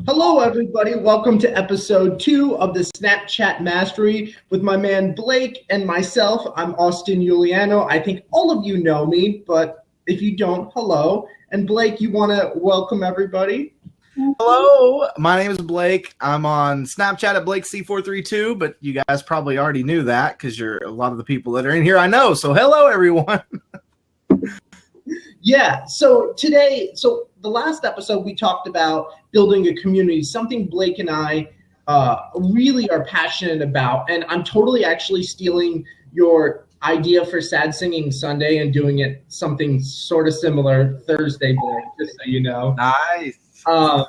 Hello, everybody. Welcome to episode 2 of the Snapchat Mastery with my man Blake and myself. I'm Austin Giuliano. I think all of you know me, but if you don't, hello. And Blake, you want to welcome everybody? Hello, my name is Blake. I'm on Snapchat at BlakeC432, but you guys probably already knew that because you're a lot of the people that are in here I know. So hello, everyone. Yeah, so the last episode we talked about building a community, something Blake and I really are passionate about. And I'm totally actually stealing your idea for Sad Singing Sunday and doing it something sort of similar Thursday, Blake, just so you know. Nice. And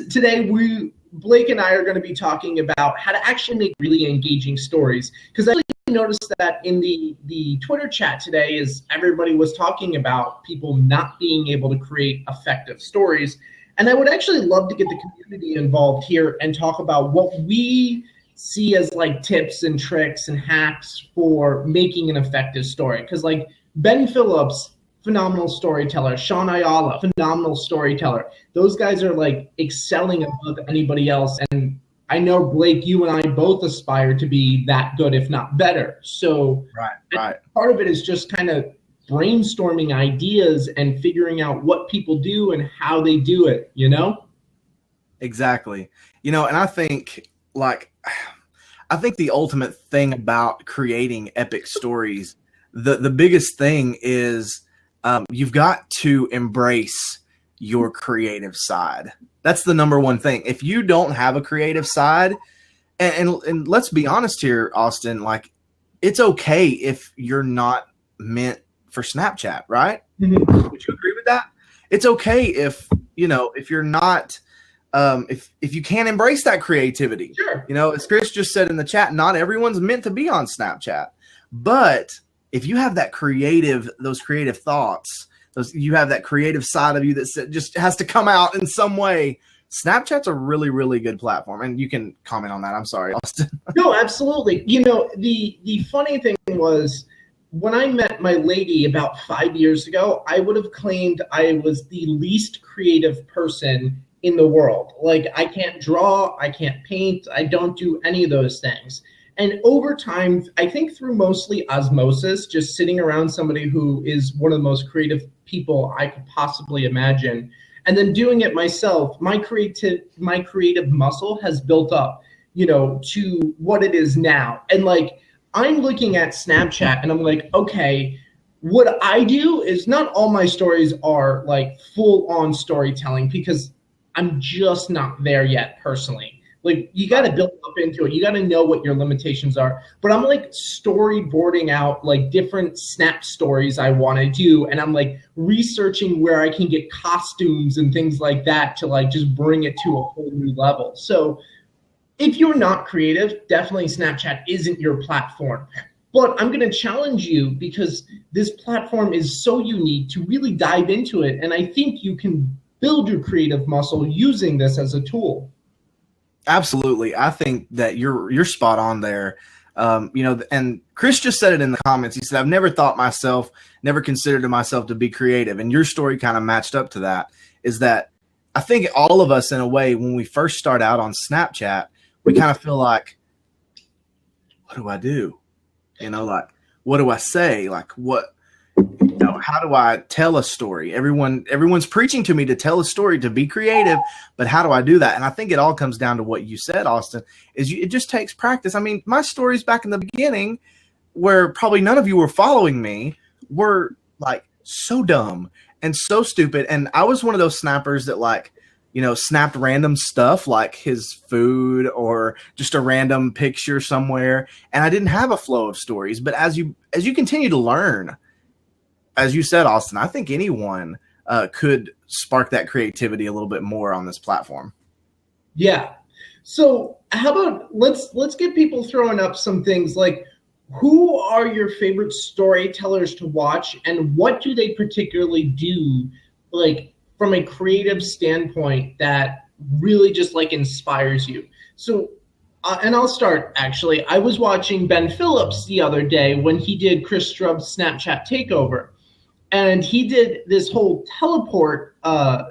today Blake and I are going to be talking about how to actually make really engaging stories. Because I noticed that in the Twitter chat today is everybody was talking about people not being able to create effective stories. And I would actually love to get the community involved here and talk about what we see as like tips and tricks and hacks for making an effective story. Because like Ben Phillips, phenomenal storyteller. Sean Ayala, phenomenal storyteller. Those guys are like excelling above anybody else. And I know, Blake, you and I both aspire to be that good, if not better. So right. Part of it is just kind of brainstorming ideas and figuring out what people do and how they do it, you know? Exactly. And I think the ultimate thing about creating epic stories, the biggest thing is you've got to embrace your creative side. That's the number one thing. If you don't have a creative side, and let's be honest here, Austin, like it's okay if you're not meant for Snapchat, right? Mm-hmm. Would you agree with that? It's okay if you're not, if you can't embrace that creativity. Sure. As Chris just said in the chat, not everyone's meant to be on Snapchat, but if you have those creative thoughts, you have that creative side of you that just has to come out in some way, Snapchat's a really, really good platform. And you can comment on that. I'm sorry, Austin. No, absolutely. The funny thing was when I met my lady about 5 years ago, I would have claimed I was the least creative person in the world. Like I can't draw, I can't paint, I don't do any of those things. And over time, I think through mostly osmosis, just sitting around somebody who is one of the most creative people I could possibly imagine, and then doing it myself, my creative muscle has built up, to what it is now. And like, I'm looking at Snapchat and I'm like, okay, what I do is not all my stories are like full on storytelling because I'm just not there yet personally. Like you got to build up into it. You got to know what your limitations are. But I'm like storyboarding out like different Snap stories I want to do. And I'm like researching where I can get costumes and things like that to like just bring it to a whole new level. So if you're not creative, definitely Snapchat isn't your platform. But I'm going to challenge you because this platform is so unique to really dive into it. And I think you can build your creative muscle using this as a tool. Absolutely. I think that you're spot on there. And Chris just said it in the comments. He said, I've never considered myself to be creative. And your story kind of matched up to that, is that I think all of us in a way, when we first start out on Snapchat, we kind of feel like, what do I do? Like, what do I say? Like how do I tell a story? Everyone's preaching to me to tell a story, to be creative, but how do I do that? And I think it all comes down to what you said, Austin, it just takes practice. I mean, my stories back in the beginning, where probably none of you were following me, were like so dumb and so stupid. And I was one of those snappers that snapped random stuff like his food or just a random picture somewhere. And I didn't have a flow of stories. But as you continue to learn, as you said, Austin, I think anyone could spark that creativity a little bit more on this platform. Yeah. So how about let's get people throwing up some things like, who are your favorite storytellers to watch and what do they particularly do like from a creative standpoint that really just like inspires you? So and I'll start actually. I was watching Ben Phillips the other day when he did Chris Strubb's Snapchat takeover. and he did this whole teleport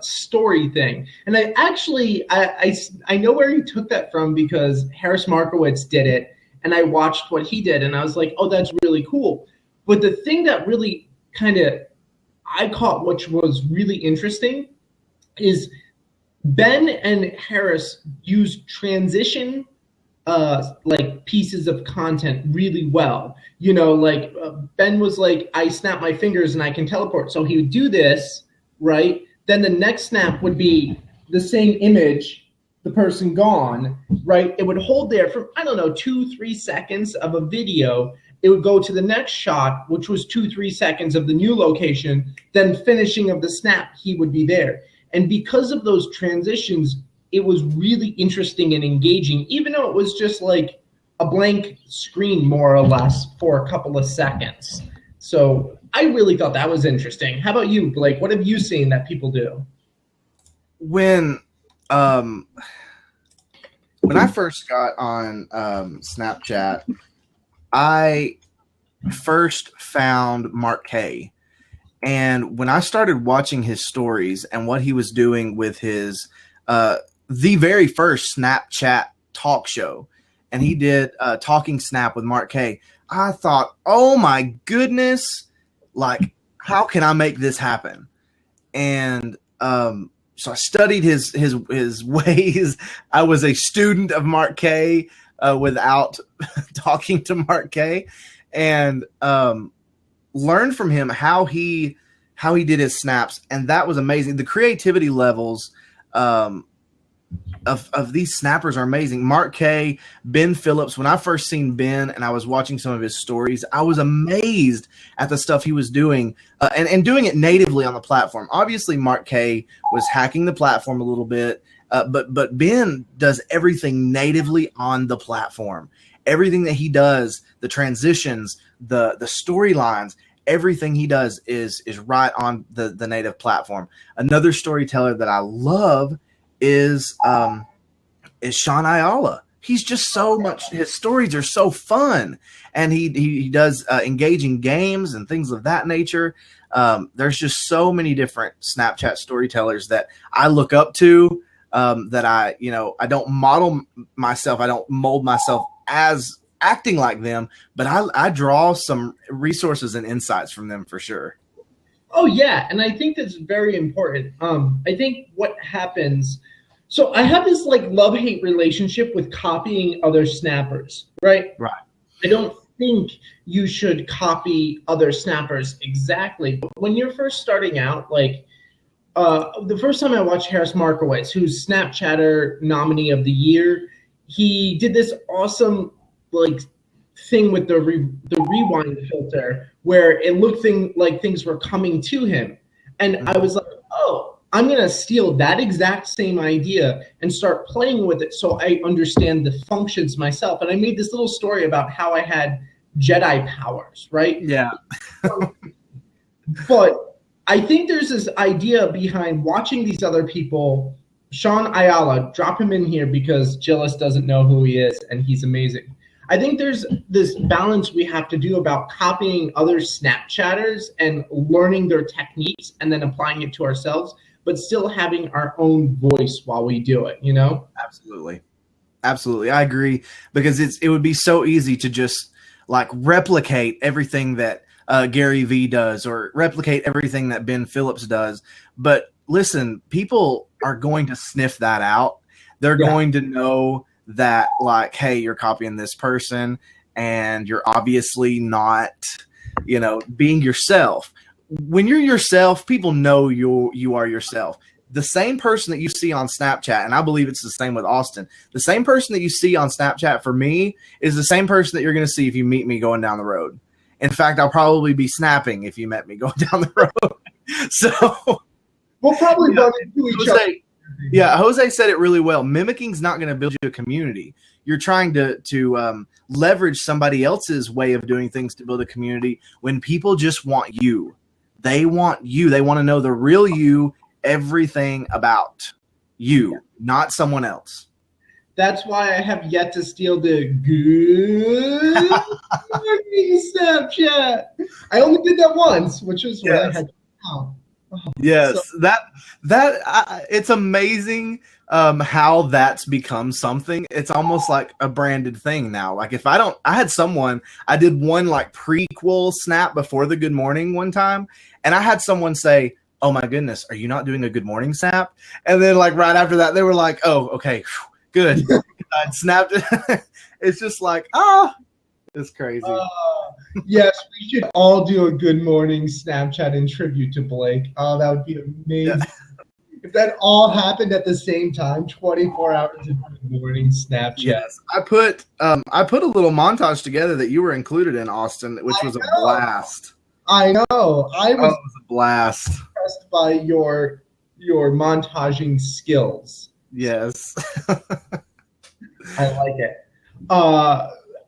story thing. And I know where he took that from because Harris Markowitz did it, and I watched what he did, and I was like, oh, that's really cool. But the thing that really kind of I caught, which was really interesting, is Ben and Harris used transition like pieces of content really well. You know, like Ben was like, I snap my fingers and I can teleport. So he would do this, right? Then the next snap would be the same image, the person gone, right? It would hold there for, I don't know, 2-3 seconds of a video. It would go to the next shot, which was 2-3 seconds of the new location. Then finishing of the snap, he would be there. And because of those transitions, it was really interesting and engaging, even though it was just like a blank screen, more or less, for a couple of seconds. So I really thought that was interesting. How about you, Blake? What have you seen that people do? When I first got on Snapchat, I first found Mark K. And when I started watching his stories and what he was doing with his the very first Snapchat talk show, and he did Talking Snap with Mark K, I thought, oh my goodness, like, how can I make this happen? And so I studied his ways. I was a student of Mark K without talking to Mark K, and learned from him how he did his snaps, and that was amazing. The creativity levels of these snappers are amazing. Mark K, Ben Phillips. When I first seen Ben and I was watching some of his stories, I was amazed at the stuff he was doing and doing it natively on the platform. Obviously, Mark K was hacking the platform a little bit, but Ben does everything natively on the platform. Everything that he does, the transitions, the storylines, everything he does is right on the native platform. Another storyteller that I love is Sean Ayala. He's just so much. His stories are so fun, and he does engaging games and things of that nature. There's just so many different Snapchat storytellers that I look up to. That I don't model myself. I don't mold myself as acting like them, but I draw some resources and insights from them for sure. Oh yeah, and I think that's very important. I think what happens, so I have this like love-hate relationship with copying other snappers, right? Right. I don't think you should copy other snappers exactly, but when you're first starting out, like the first time I watched Harris Markowitz, who's Snapchatter nominee of the year, he did this awesome like thing with the rewind filter where it looked like things were coming to him. And I was like, oh, I'm going to steal that exact same idea and start playing with it so I understand the functions myself. And I made this little story about how I had Jedi powers, right? Yeah. But I think there's this idea behind watching these other people. Sean Ayala, drop him in here because Gillis doesn't know who he is, and he's amazing. I think there's this balance we have to do about copying other Snapchatters and learning their techniques and then applying it to ourselves, but still having our own voice while we do it, you know? Absolutely. Absolutely. I agree, because it would be so easy to just like replicate everything that Gary Vee does or replicate everything that Ben Phillips does. But listen, people are going to sniff that out. They're going to know that, like, hey, you're copying this person and you're obviously not, being yourself. When you're yourself, people know you are yourself. The same person that you see on Snapchat, and I believe it's the same with Austin, the same person that you see on Snapchat for me is the same person that you're going to see if you meet me going down the road. In fact, I'll probably be snapping if you met me going down the road. So we'll probably run into each other. Yeah, Jose said it really well. Mimicking is not going to build you a community. You're trying to leverage somebody else's way of doing things to build a community when people just want you. They want you. They want to know the real you, everything about you, not someone else. That's why I have yet to steal the good morning Snapchat. I only did that once, which was when I had to count. Yes, it's amazing how that's become something. It's almost like a branded thing now. Like if I did one like prequel snap before the good morning one time, and I had someone say, "Oh my goodness, are you not doing a good morning snap?" And then like right after that, they were like, "Oh, okay, good." I snapped it. It's just like, it's crazy. Yes, we should all do a good morning Snapchat in tribute to Blake. Oh, that would be amazing. Yeah. If that all happened at the same time, 24 hours of good morning Snapchat. Yes, I put a little montage together that you were included in, Austin, which was a blast. I know. It was a blast. Impressed by your montaging skills. Yes. I like it.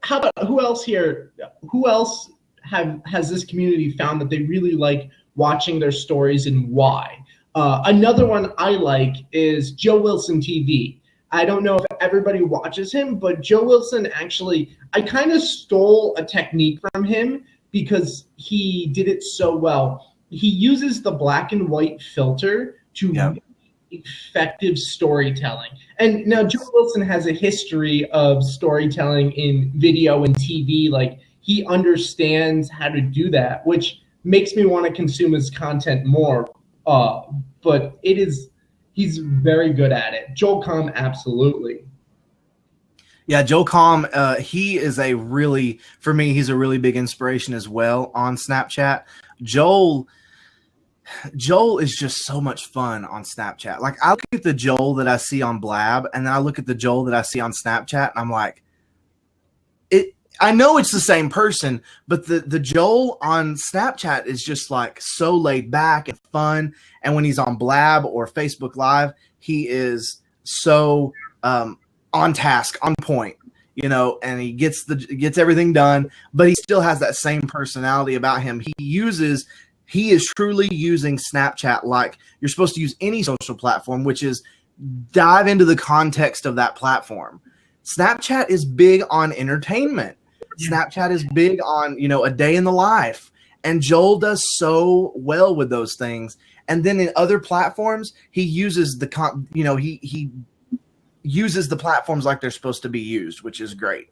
How about who else here? Who else has this community found that they really like watching their stories and why? Another one I like is Joe Wilson TV. I don't know if everybody watches him, but Joe Wilson actually, I kind of stole a technique from him because he did it so well. He uses the black and white filter to effective storytelling. And now Joe Wilson has a history of storytelling in video and TV. Like he understands how to do that, which makes me want to consume his content more. But he's very good at it. Joel Comm, absolutely. Yeah, Joel Comm, he's a really big inspiration as well on Snapchat. Joel is just so much fun on Snapchat. Like I look at the Joel that I see on Blab, and then I look at the Joel that I see on Snapchat, and I'm like, I know it's the same person, but the Joel on Snapchat is just like so laid back and fun. And when he's on Blab or Facebook Live, he is so on task, on point, and he gets everything done, but he still has that same personality about him. He is truly using Snapchat like you're supposed to use any social platform, which is dive into the context of that platform. Snapchat is big on entertainment. Snapchat is big on, a day in the life. And Joel does so well with those things. And then in other platforms, he uses he uses the platforms like they're supposed to be used, which is great.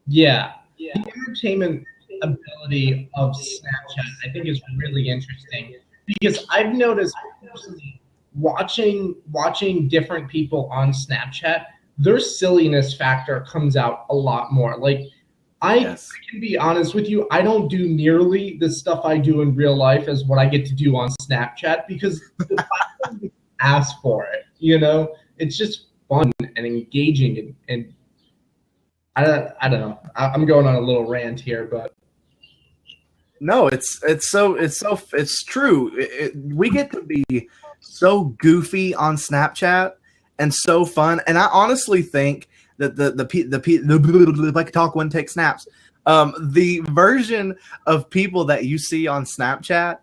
Yeah. The entertainment ability of Snapchat, I think, is really interesting because I've noticed personally watching different people on Snapchat, their silliness factor comes out a lot more. Like I can be honest with you, I don't do nearly the stuff I do in real life as what I get to do on Snapchat because the platform asks for it. It's just fun and engaging and I don't know. I'm going on a little rant here, but no, it's true. We get to be so goofy on Snapchat and so fun. And I honestly think that the I could talk one take snaps. The version of people that you see on Snapchat,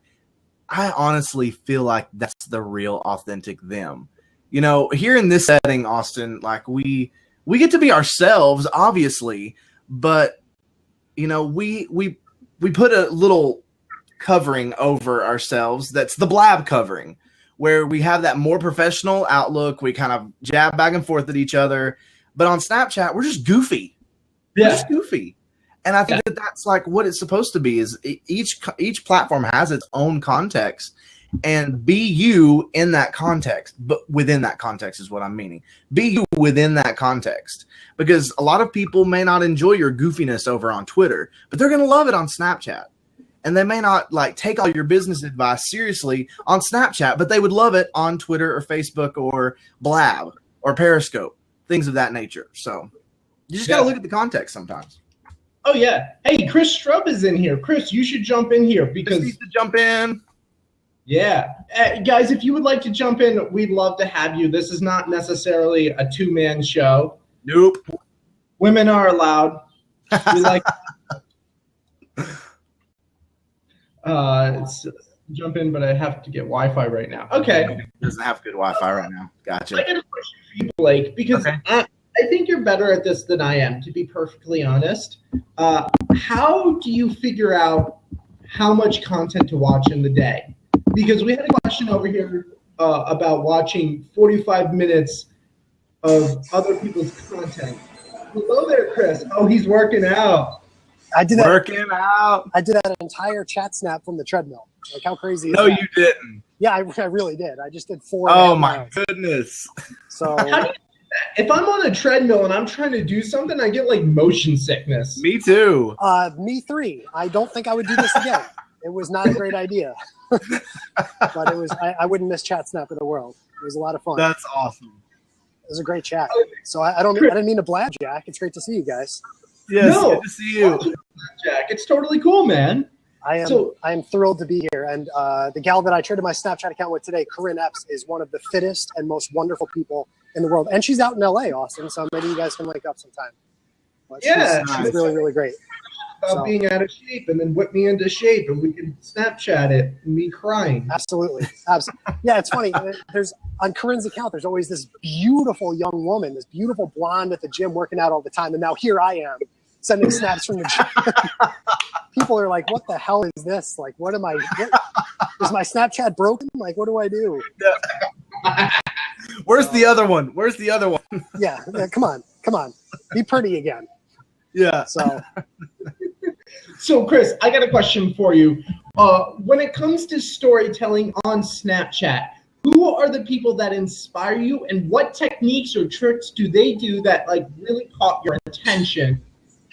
I honestly feel like that's the real authentic them. Here in this setting, Austin, like we get to be ourselves, obviously, but we put a little covering over ourselves. That's the Blab covering, where we have that more professional outlook. We kind of jab back and forth at each other. But on Snapchat, we're just goofy. Yeah. We're just goofy. And I think that's like what it's supposed to be is each platform has its own context. And be you in that context, but within that context is what I'm meaning. Be you within that context. Because a lot of people may not enjoy your goofiness over on Twitter, but they're going to love it on Snapchat. And they may not like take all your business advice seriously on Snapchat, but they would love it on Twitter or Facebook or Blab or Periscope, things of that nature. So you just got to look at the context sometimes. Oh, yeah. Hey, Chris Strub is in here. Chris, you should jump in here because Chris needs to jump in. Yeah. Guys, if you would like to jump in, we'd love to have you. This is not necessarily a two-man show. Nope. Women are allowed. We like jump in, but I have to get Wi-Fi right now. Okay. Doesn't have good Wi-Fi right now. Gotcha. I got a question for you, Blake, because I think you're better at this than I am, to be perfectly honest. How do you figure out how much content to watch in the day? Because we had a question over here about watching 45 minutes of other people's content. Hello there, Chris. Oh, he's working out. I did that. Working out. I did that entire chat snap from the treadmill. Like, how crazy is No, that? you didn't. Yeah, I really did. I just did 4. Oh my miles. goodness. So How do you do that? If I'm on a treadmill and I'm trying to do something, I get like motion sickness. Me too. me 3. I don't think I would do this again. It was not a great idea. But it was. I wouldn't miss chat snap in the world. It was a lot of fun. That's awesome. It was a great chat. So I didn't mean to blab, Jack. It's great to see you guys. Yes, No. good to see you. Jack, it's totally cool, man. I am thrilled to be here. And the gal that I traded my Snapchat account with today, Corinne Epps, is one of the fittest and most wonderful people in the world. And she's out in LA, Austin, so maybe you guys can link up sometime. But Yeah. she's really, really great. About being out of shape and then whip me into shape and we can Snapchat it and me crying. Absolutely. Yeah, it's funny. There's on Corinne's account, there's always this beautiful young woman, this beautiful blonde at the gym working out all the time. And now here I am sending snaps from the gym. People are like, what the hell is this? Like, is my Snapchat broken? Like, what do I do? Where's the other one? Where's the other one? Yeah, come on. Be pretty again. Yeah. So, Chris, I got a question for you. When it comes to storytelling on Snapchat, who are the people that inspire you, and what techniques or tricks do they do that like really caught your attention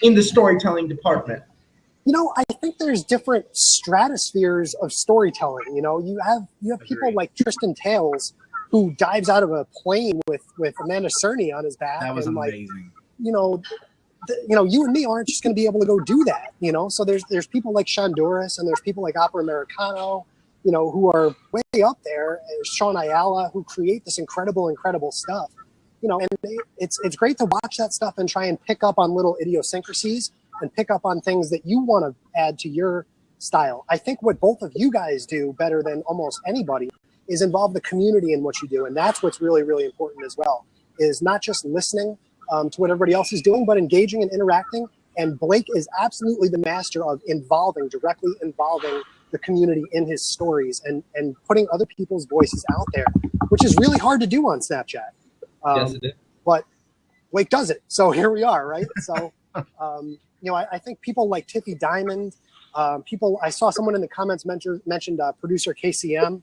in the storytelling department? I think there's different stratospheres of storytelling. You have people like Tristan Tales, who dives out of a plane with Amanda Cerny on his back. That was and amazing. You and me aren't just going to be able to go do that. So there's people like Shonduras, and there's people like Opera Americano, who are way up there. Sean Ayala, who create this incredible stuff. And it's great to watch that stuff and try and pick up on little idiosyncrasies and pick up on things that you want to add to your style. I think what both of you guys do better than almost anybody is involve the community in what you do. And that's what's really, really important as well, is not just listening to what everybody else is doing, but engaging and interacting. And Blake is absolutely the master of directly involving the community in his stories and putting other people's voices out there, which is really hard to do on Snapchat. Yes, it is. But Blake does it. So here we are, right? So, I think people like Tiffy Diamond, I saw someone in the comments mentioned producer KCM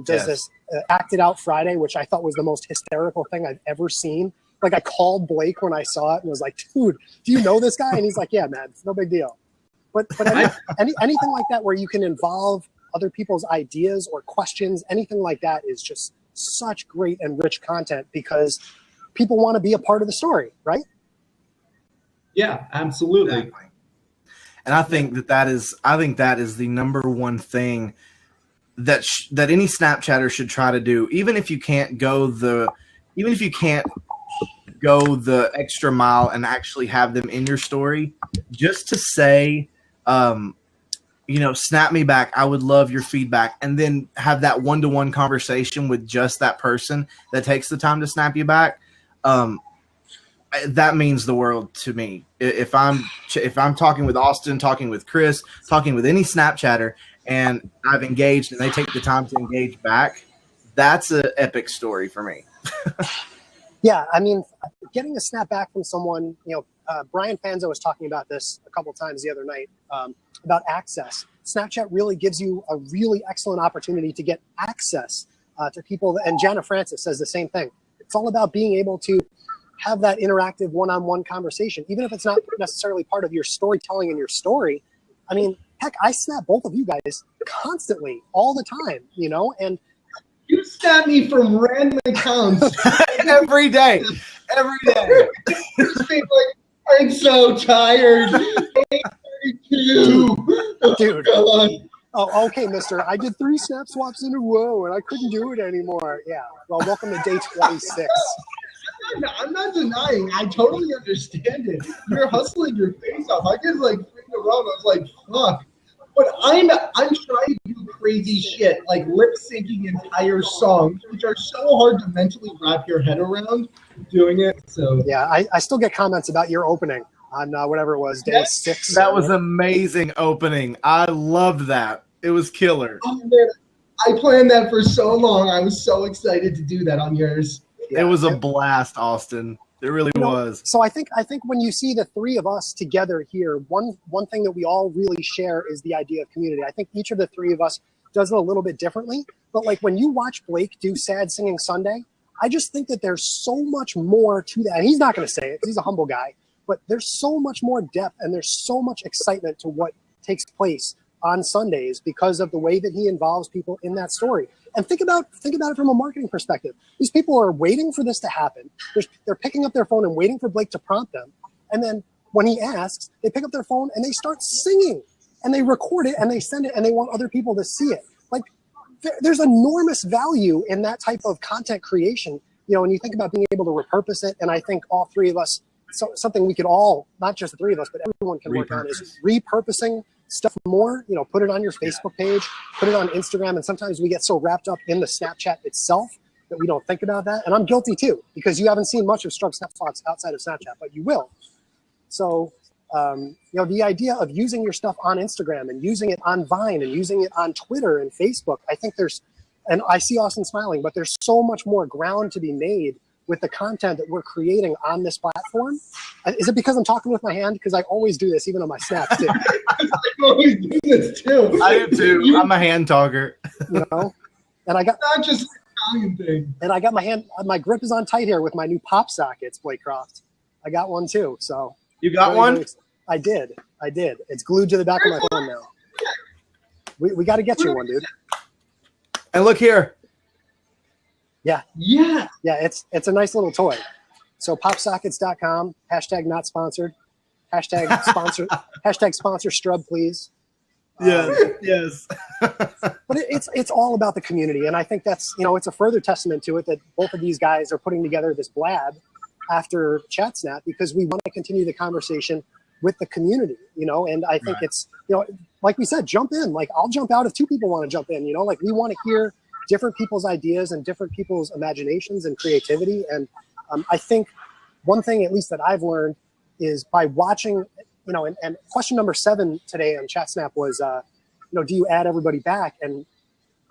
does this Acted Out Friday, which I thought was the most hysterical thing I've ever seen. Like, I called Blake when I saw it and was like, dude, do you know this guy? And he's like, yeah, man, it's no big deal. But anything like that where you can involve other people's ideas or questions, anything like that is just such great and rich content because people want to be a part of the story, right? Yeah, absolutely. Exactly. And I think that is the number one thing that any Snapchatter should try to do, even if you can't go the extra mile and actually have them in your story, just to say, snap me back. I would love your feedback. And then have that one-to-one conversation with just that person that takes the time to snap you back. That means the world to me. If I'm talking with Austin, talking with Chris, talking with any Snapchatter, and I've engaged and they take the time to engage back, that's an epic story for me. Yeah, I mean, getting a snap back from someone, Brian Fanzo was talking about this a couple times the other night about access. Snapchat really gives you a really excellent opportunity to get access to people. And Jana Francis says the same thing. It's all about being able to have that interactive one-on-one conversation, even if it's not necessarily part of your storytelling and your story. I mean, heck, I snap both of you guys constantly, all the time, and you snap me from random accounts every day. Just being like, I'm so tired. 8:32. Dude. Oh, God. Oh, okay, mister. I did 3 snap swaps in a row, and I couldn't do it anymore. Yeah. Well, welcome to day 26. I'm not denying. I totally understand it. You're hustling your face off. I did like 3 in a row. And I was like, fuck. But I'm trying to do crazy shit, like lip syncing entire songs, which are so hard to mentally wrap your head around doing it. So Yeah, I still get comments about your opening on whatever it was, day 6. That was amazing opening. I loved that. It was killer. Oh, man, I planned that for so long. I was so excited to do that on yours. It was a blast, Austin. It really was. So I think when you see the three of us together here, one thing that we all really share is the idea of community. I think each of the three of us does it a little bit differently. But like when you watch Blake do Sad Singing Sunday, I just think that there's so much more to that. And he's not going to say it. He's a humble guy. But there's so much more depth and there's so much excitement to what takes place on Sundays because of the way that he involves people in that story. And think about it from a marketing perspective. These people are waiting for this to happen. They're picking up their phone and waiting for Blake to prompt them. And then when he asks, they pick up their phone and they start singing and they record it and they send it and they want other people to see it. Like there's enormous value in that type of content creation. You know, when you think about being able to repurpose it, and I think all three of us, something we could all, not just the three of us, but everyone can work on is repurposing stuff more. You know, put it on your Facebook page, put it on Instagram, and sometimes we get so wrapped up in the Snapchat itself that we don't think about that. And I'm guilty too, because you haven't seen much of Strug Snapfox outside of Snapchat, but you will. So, you know, the idea of using your stuff on Instagram and using it on Vine and using it on Twitter and Facebook, I think there's, and I see Austin smiling, but there's so much more ground to be made with the content that we're creating on this platform. Is it because I'm talking with my hand? Because I always do this, even on my snaps too. I always do this too. I do too. I'm a hand talker. You know, and I got not just an Italian thing. And I got my grip is on tight here with my new pop sockets, Blake Croft. I got one too. So you got one? I did. It's glued to the back of my phone now. We got to get you one, dude. And look here. Yeah. It's a nice little toy. So popsockets.com, hashtag not sponsored, hashtag sponsor, hashtag sponsor Strub, please. Yes. But it's all about the community. And I think that's, you know, it's a further testament to it that both of these guys are putting together this blab after ChatSnap because we want to continue the conversation with the community, you know, and I think it's, you know, like we said, jump in. Like I'll jump out if two people want to jump in, you know, like we want to hear different people's ideas and different people's imaginations and creativity. And I think one thing, at least that I've learned, is by watching, you know, and question number 7 today on ChatSnap was, you know, do you add everybody back? And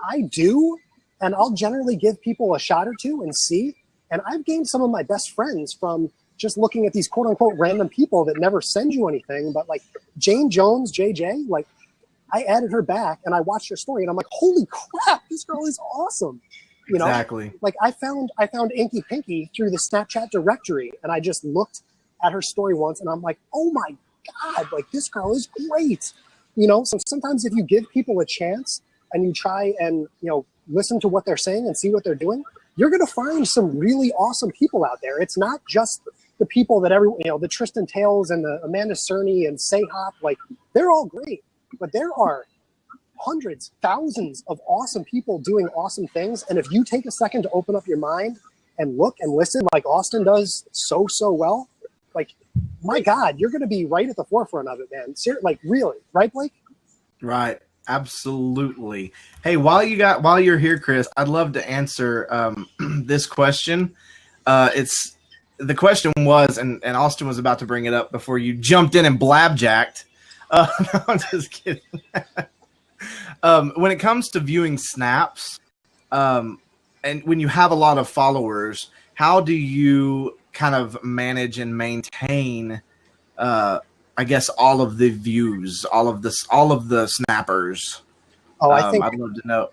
I do, and I'll generally give people a shot or two and see. And I've gained some of my best friends from just looking at these quote unquote random people that never send you anything. But like Jane Jones, JJ, like I added her back and I watched her story and I'm like, holy crap, this girl is awesome. You know, exactly. Like I found Inky Pinky through the Snapchat directory and I just looked at her story once and I'm like, oh my God, like this girl is great. You know, so sometimes if you give people a chance and you try and, you know, listen to what they're saying and see what they're doing, you're going to find some really awesome people out there. It's not just the people that everyone, you know, the Tristan Tales and the Amanda Cerny and Say Hop, like they're all great, but there are hundreds, thousands of awesome people doing awesome things. And if you take a second to open up your mind and look and listen like Austin does so well, like, my God, you're going to be right at the forefront of it, man. Like really, right, Blake? Right. Absolutely. Hey, while you're here, Chris, I'd love to answer this question. The question was, and Austin was about to bring it up before you jumped in and blabjacked. No, I'm just kidding. When it comes to viewing snaps, and when you have a lot of followers, how do you kind of manage and maintain I guess all of the views, all of the snappers? Oh, I think I'd love to know.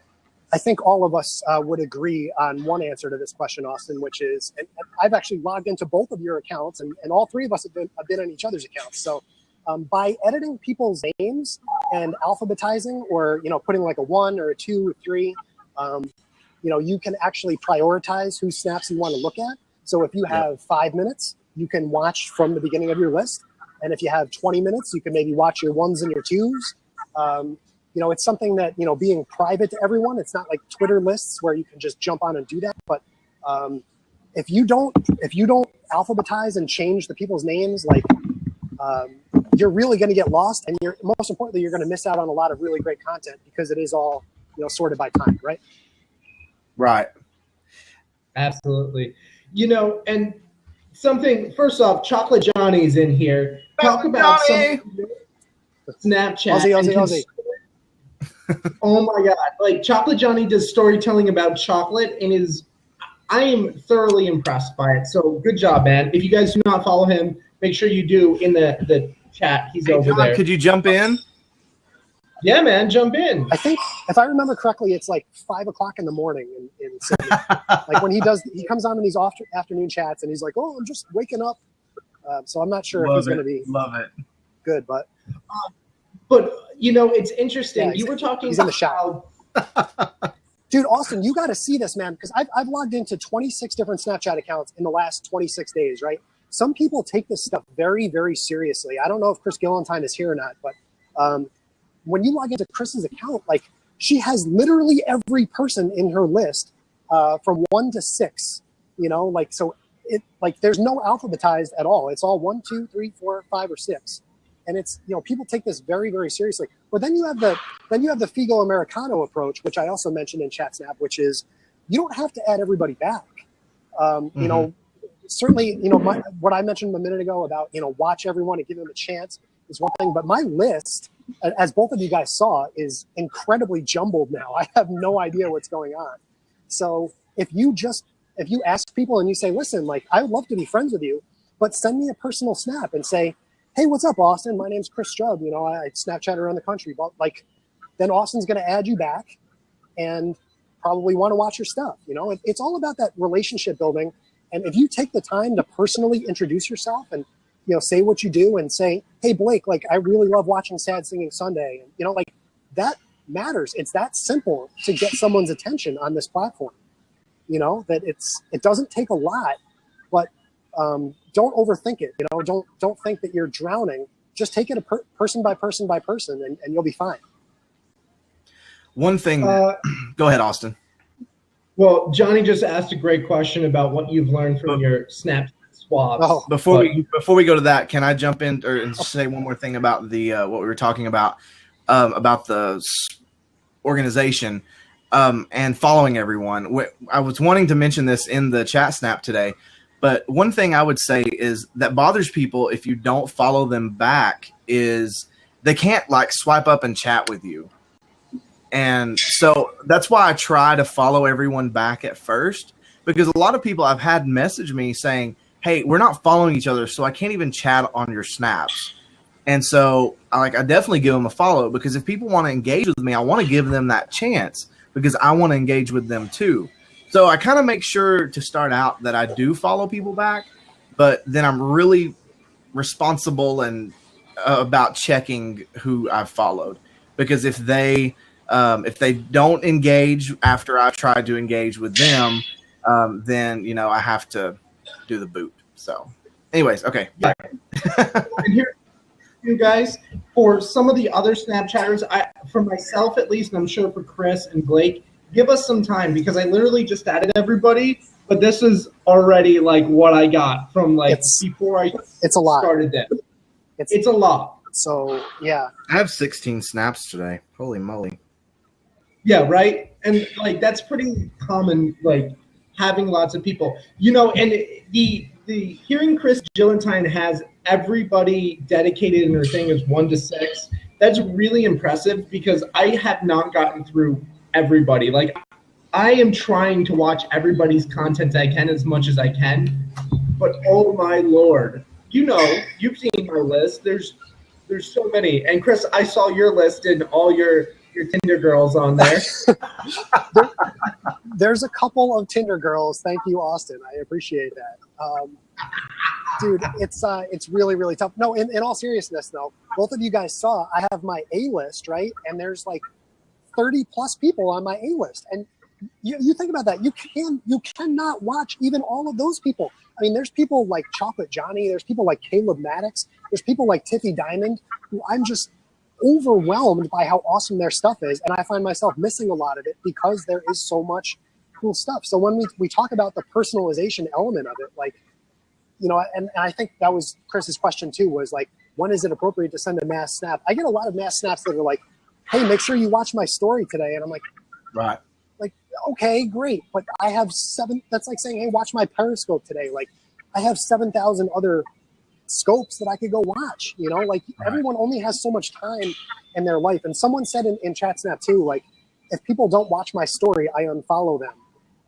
I think all of us would agree on one answer to this question, Austin, which is, and I've actually logged into both of your accounts, and all three of us have been on each other's accounts. So by editing people's names and alphabetizing, or you know, putting like a 1 or a 2 or 3, you know, you can actually prioritize whose snaps you want to look at. So if you have 5 minutes, you can watch from the beginning of your list. And if you have 20 minutes, you can maybe watch your 1s and your 2s. You know, it's something that, you know, being private to everyone, it's not like Twitter lists where you can just jump on and do that. But if you don't alphabetize and change the people's names, like you're really going to get lost. And most importantly, you're going to miss out on a lot of really great content because it is all sorted by time, right? Right. Absolutely. And something, first off, Chocolate Johnny's in here. Talk about Johnny! Snapchat. Aussie. Oh my God. Like, Chocolate Johnny does storytelling about chocolate and I am thoroughly impressed by it. So good job, man. If you guys do not follow him, make sure you do in the chat. He's over John, there. could you jump in? Yeah, man, jump in. I think if I remember correctly, it's like 5 o'clock in the morning in Sydney. Like when he comes on in these afternoon chats and he's like, "Oh, I'm just waking up." So I'm not sure if he's going to be good, but it's interesting. Yeah, you were talking he's in the about shot. Dude, Austin, you got to see this, man, because I've logged into 26 different Snapchat accounts in the last 26 days, right? Some people take this stuff very, very seriously. I don't know if Chris Gillentine is here or not, but when you log into Chris's account, like, she has literally every person in her list from 1 to 6, so it, like, there's no alphabetized at all. It's all 1, 2, 3, 4, 5, or 6. And it's, people take this very, very seriously. But then you have the Figo Americano approach, which I also mentioned in Chat Snap, which is you don't have to add everybody back. Certainly, what I mentioned a minute ago about, watch everyone and give them a chance is one thing. But my list, as both of you guys saw, is incredibly jumbled now. I have no idea what's going on. So if you ask people and you say, listen, like, I would love to be friends with you, but send me a personal snap and say, hey, what's up, Austin? My name's Chris Chubb. I Snapchat around the country. But, like, then Austin's going to add you back and probably want to watch your stuff. It's all about that relationship building. And if you take the time to personally introduce yourself and, say what you do and say, hey, Blake, like, I really love watching Sad Singing Sunday. And, like, that matters. It's that simple to get someone's attention on this platform. That it doesn't take a lot, but don't overthink it. Don't think that you're drowning. Just take it person by person by person, and you'll be fine. One thing. Go ahead, Austin. Well, Johnny just asked a great question about what you've learned from your Snapchat swabs. Oh, before we go to that, can I jump in and say one more thing about the what we were talking about the organization and following everyone? I was wanting to mention this in the Chat Snap today. But one thing I would say is that bothers people if you don't follow them back is they can't, like, swipe up and chat with you. And so that's why I try to follow everyone back at first, because a lot of people I've had message me saying, hey, we're not following each other, so I can't even chat on your snaps. And so I definitely give them a follow, because if people want to engage with me, I want to give them that chance because I want to engage with them too. So I kind of make sure to start out that I do follow people back, but then I'm really responsible and about checking who I've followed, because if they don't engage after I've tried to engage with them, then I have to do the boot. So, anyways, okay. Yeah. And here, you guys, for some of the other Snapchatters, for myself at least, and I'm sure for Chris and Blake, give us some time, because I literally just added everybody, but this is already like what I got from before I started this. It's a lot. So, yeah. I have 16 snaps today. Holy moly. Yeah, right? And like that's pretty common, like having lots of people. And the hearing Chris Gillentine has everybody dedicated in her thing is 1 to 6. That's really impressive, because I have not gotten through everybody. Like, I am trying to watch everybody's content I can as much as I can, but oh my Lord, you've seen my list. There's so many. And Chris, I saw your list and all your Tinder girls on there. There's a couple of Tinder girls. Thank you, Austin. I appreciate that. Dude, it's really, really tough. No, in all seriousness though, both of you guys saw I have my A list, right? And there's like 30 plus people on my A list. And you think about that. You cannot watch even all of those people. I mean, there's people like Chocolate Johnny. There's people like Caleb Maddox. There's people like Tiffy Diamond, who I'm just overwhelmed by how awesome their stuff is. And I find myself missing a lot of it because there is so much cool stuff. So when we talk about the personalization element of it, like, and I think that was Chris's question too, was like, when is it appropriate to send a mass snap? I get a lot of mass snaps that are like, hey, make sure you watch my story today. And I'm like, Right. Like, okay, great, but I have that's like saying, hey, watch my Periscope today. Like, I have 7,000 other scopes that I could go watch, you know, like everyone only has so much time in their life. And someone said in ChatSnap too, like, if people don't watch my story, I unfollow them.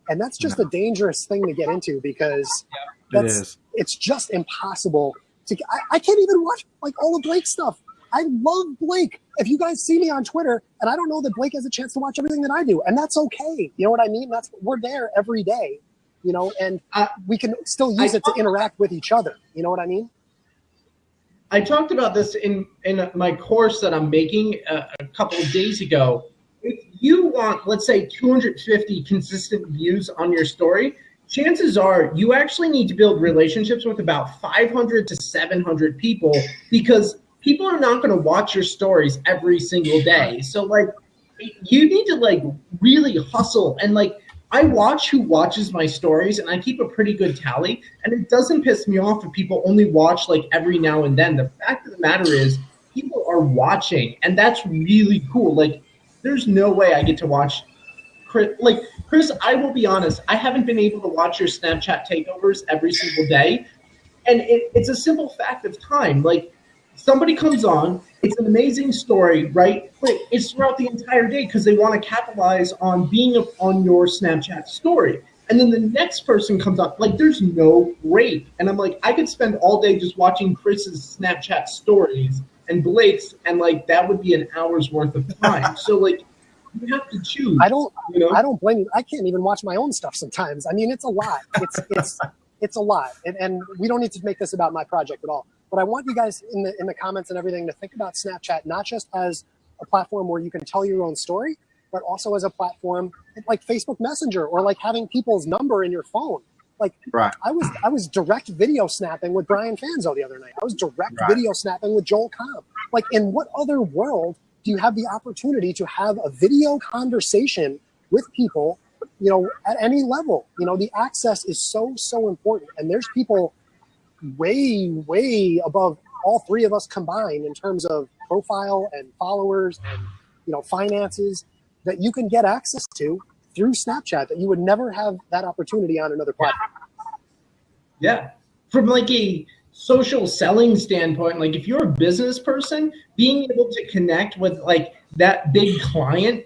And that's just a dangerous thing to get into, because it's just impossible to, I can't even watch like all of Blake's stuff. I love Blake. If you guys see me on Twitter, and I don't know that Blake has a chance to watch everything that I do, and that's okay. You know what I mean? We're there every day, you know, and we can still use it to interact with each other. You know what I mean? I talked about this in my course that I'm making a couple of days ago. If you want, let's say, 250 consistent views on your story, chances are you actually need to build relationships with about 500 to 700 people, because people are not going to watch your stories every single day. So, like, you need to, like, really hustle. And, like, I watch who watches my stories, and I keep a pretty good tally, and it doesn't piss me off if people only watch, like, every now and then. The fact of the matter is people are watching, and that's really cool. Like, there's no way I get to watch Chris. Like, Chris, I will be honest, I haven't been able to watch your Snapchat takeovers every single day, and it's a simple fact of time. Like, somebody comes on, it's an amazing story, right? But it's throughout the entire day because they want to capitalize on being on your Snapchat story. And then the next person comes on, like, there's no break. And I'm like, I could spend all day just watching Chris's Snapchat stories and Blake's, and, like, that would be an hour's worth of time. So, like, you have to choose. I don't blame you. I can't even watch my own stuff sometimes. I mean, it's a lot. It's a lot. And we don't need to make this about my project at all. But I want you guys in the comments and everything to think about Snapchat not just as a platform where you can tell your own story, but also as a platform like Facebook Messenger, or like having people's number in your phone. Like, I was direct video snapping with Brian Fanzo the other night. I was direct video snapping with Joel Comm. Like, in what other world do you have the opportunity to have a video conversation with people, you know, at any level? You know, the access is so important. And there's people way above all three of us combined in terms of profile and followers and, you know, finances that you can get access to through Snapchat that you would never have that opportunity on another platform. Yeah. From like a social selling standpoint, like, if you're a business person, being able to connect with, like, that big client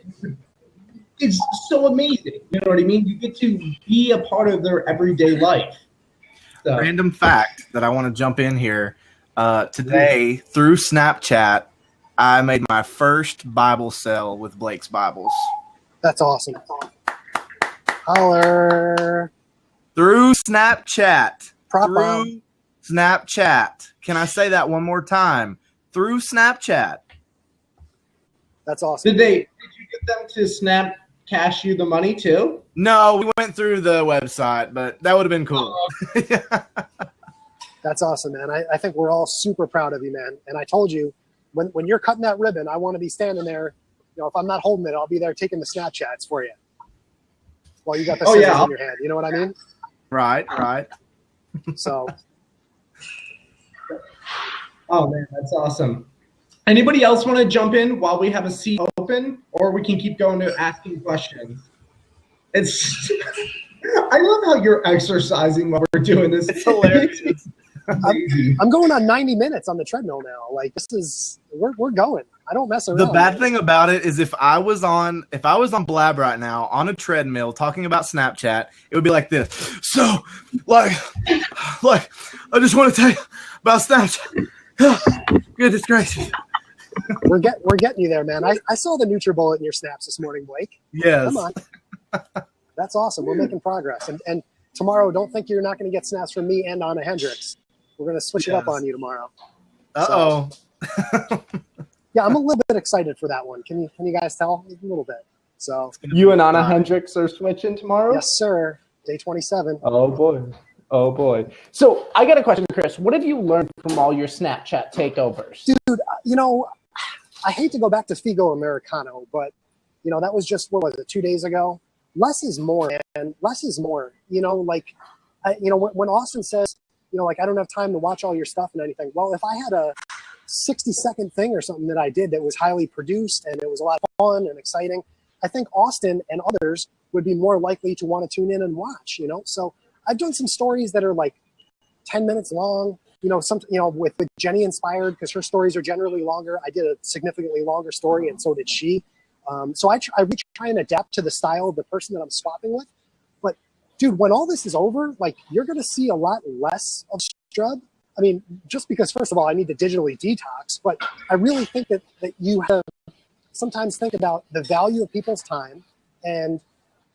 is so amazing. You know what I mean? You get to be a part of their everyday life. So. Random fact that I want to jump in here. Today, through Snapchat, I made my first Bible sale with Blake's Bibles. That's awesome. Holler. Through Snapchat. Through Snapchat. Can I say that one more time? Through Snapchat. That's awesome. Did you get them to Snap cash you the money too? No, we went through the website, but that would have been cool. That's awesome, man. I think we're all super proud of you, man. And I told you, when you're cutting that ribbon, I want to be standing there. You know, if I'm not holding it, I'll be there taking the Snapchats for you while you got the scissors in your hand. You know what I mean? Right. So. Oh, man, that's awesome. Anybody else want to jump in while we have a seat open, or we can keep going to asking questions? It's I love how you're exercising while we're doing this. It's hilarious. I'm going on 90 minutes on the treadmill now. Like, we're going. I don't mess around. The bad thing about it is if I was on Blab right now on a treadmill talking about Snapchat, it would be like this. So, like I just want to tell you about Snapchat. Goodness gracious. We're getting you there, man. I saw the NutriBullet in your snaps this morning, Blake. Yes. Come on. That's awesome. We're making progress. And tomorrow, don't think you're not going to get snaps from me and Anna Hendricks. We're going to switch it up on you tomorrow. Uh-oh. So, yeah, I'm a little bit excited for that one. Can you guys tell? A little bit. So you and Anna Hendricks are switching tomorrow? Yes, sir. Day 27. Oh, boy. So I got a question, Chris. What have you learned from all your Snapchat takeovers? Dude, you know, I hate to go back to Figo Americano, but, you know, that was just, what was it, 2 days ago? Less is more, man. Less is more. You know, like, when Austin says, you know, like, I don't have time to watch all your stuff and anything. Well, if I had a 60-second thing or something that I did that was highly produced and it was a lot of fun and exciting, I think Austin and others would be more likely to want to tune in and watch, you know? So I've done some stories that are like 10 minutes long, you know, with Jenny inspired, because her stories are generally longer. I did a significantly longer story, and so did she. So I really try and adapt to the style of the person that I'm swapping with. But dude, when all this is over, like, you're going to see a lot less of Strub. I mean, just because, first of all, I need to digitally detox, but I really think that you have sometimes think about the value of people's time, and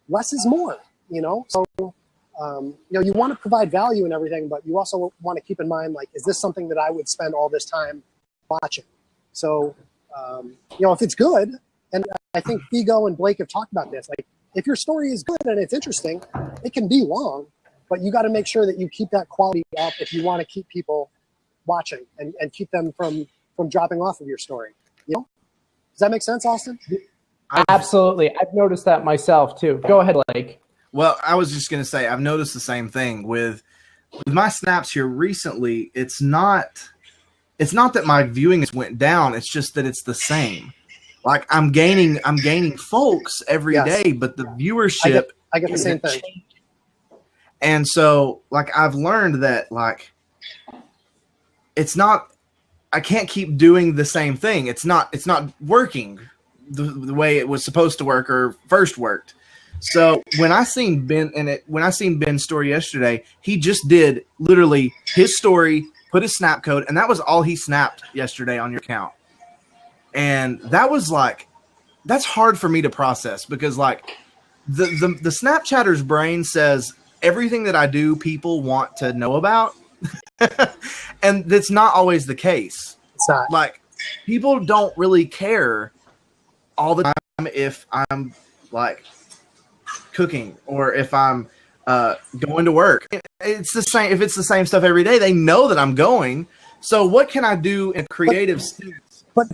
less is more, you know? So, you know, you want to provide value and everything, but you also want to keep in mind, like, is this something that I would spend all this time watching? So, you know, if it's good, and I think Figo and Blake have talked about this, like, if your story is good and it's interesting, it can be long, but you got to make sure that you keep that quality up if you want to keep people watching and keep them from dropping off of your story. You know? Does that make sense, Austin? Absolutely. I've noticed that myself too. Go ahead, Blake. Well, I was just going to say, I've noticed the same thing with my snaps here recently. It's not that my viewing has went down. It's just that it's the same. Like, I'm gaining folks every day, but the viewership. I get the same thing. And so, like, I've learned that, like, it's not, I can't keep doing the same thing. It's not working the way it was supposed to work or first worked. So when I seen Ben's story yesterday, he just did literally his story, put his snap code, and that was all he snapped yesterday on your account. And that was like, that's hard for me to process, because like the Snapchatter's brain says everything that I do, people want to know about. And that's not always the case. It's not. Like, people don't really care all the time if I'm like cooking or if I'm going to work. It's the same. If it's the same stuff every day, they know that I'm going. So what can I do in creative sense? But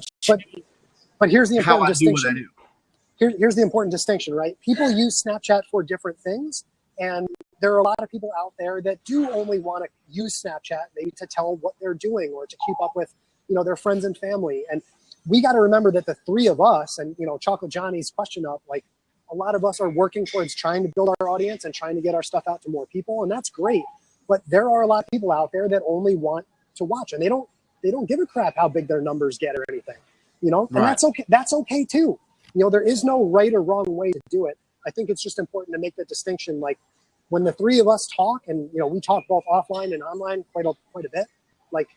here's the important distinction. Do what I do. Here's the important distinction, right? People use Snapchat for different things, and there are a lot of people out there that do only want to use Snapchat maybe to tell what they're doing or to keep up with, you know, their friends and family. And we got to remember that the three of us, and, you know, Chocolate Johnny's question up, like, a lot of us are working towards trying to build our audience and trying to get our stuff out to more people, and that's great. But there are a lot of people out there that only want to watch, and they don't give a crap how big their numbers get or anything, you know. And that's okay. That's okay too. You know, there is no right or wrong way to do it. I think it's just important to make the distinction. Like, when the three of us talk, and, you know, we talk both offline and online quite a bit, like,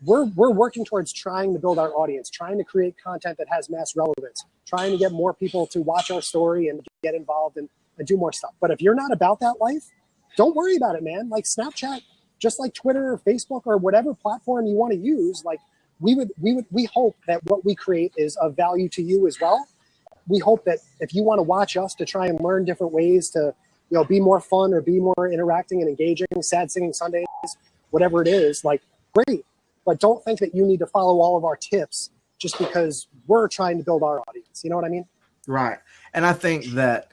we're working towards trying to build our audience, trying to create content that has mass relevance, trying to get more people to watch our story and get involved and do more stuff. But if you're not about that life, don't worry about it, man. Like, Snapchat, just like Twitter or Facebook or whatever platform you want to use, like, we hope that what we create is of value to you as well. We hope that if you want to watch us to try and learn different ways to, you know, be more fun or be more interacting and engaging, Sad Singing Sundays, whatever it is, like, great. But don't think that you need to follow all of our tips just because we're trying to build our audience. You know what I mean? Right. And I think that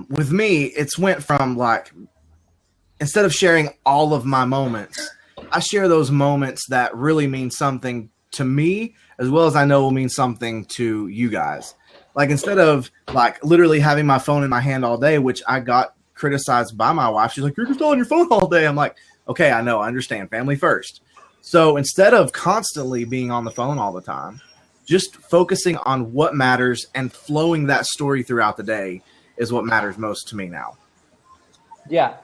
with me, it's went from, like, instead of sharing all of my moments, I share those moments that really mean something to me, as well as I know will mean something to you guys. Like, instead of, like, literally having my phone in my hand all day, which I got criticized by my wife. She's like, "You're just on your phone all day." I'm like, okay, I know, I understand, family first. So instead of constantly being on the phone all the time, just focusing on what matters and flowing that story throughout the day is what matters most to me now. Yeah.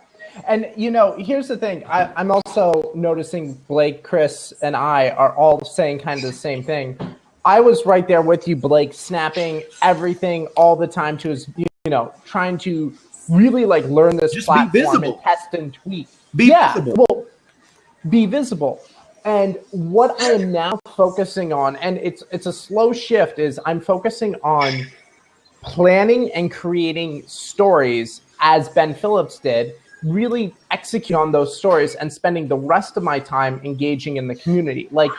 And, you know, here's the thing. I'm also noticing Blake, Chris, and I are all saying kind of the same thing. I was right there with you, Blake, snapping everything all the time to his, you know, trying to really, like, learn this just platform and test and tweak. Be visible. Well, be visible. And what I am now focusing on, and it's a slow shift, is I'm focusing on planning and creating stories as Ben Phillips did, really execute on those stories and spending the rest of my time engaging in the community. Like,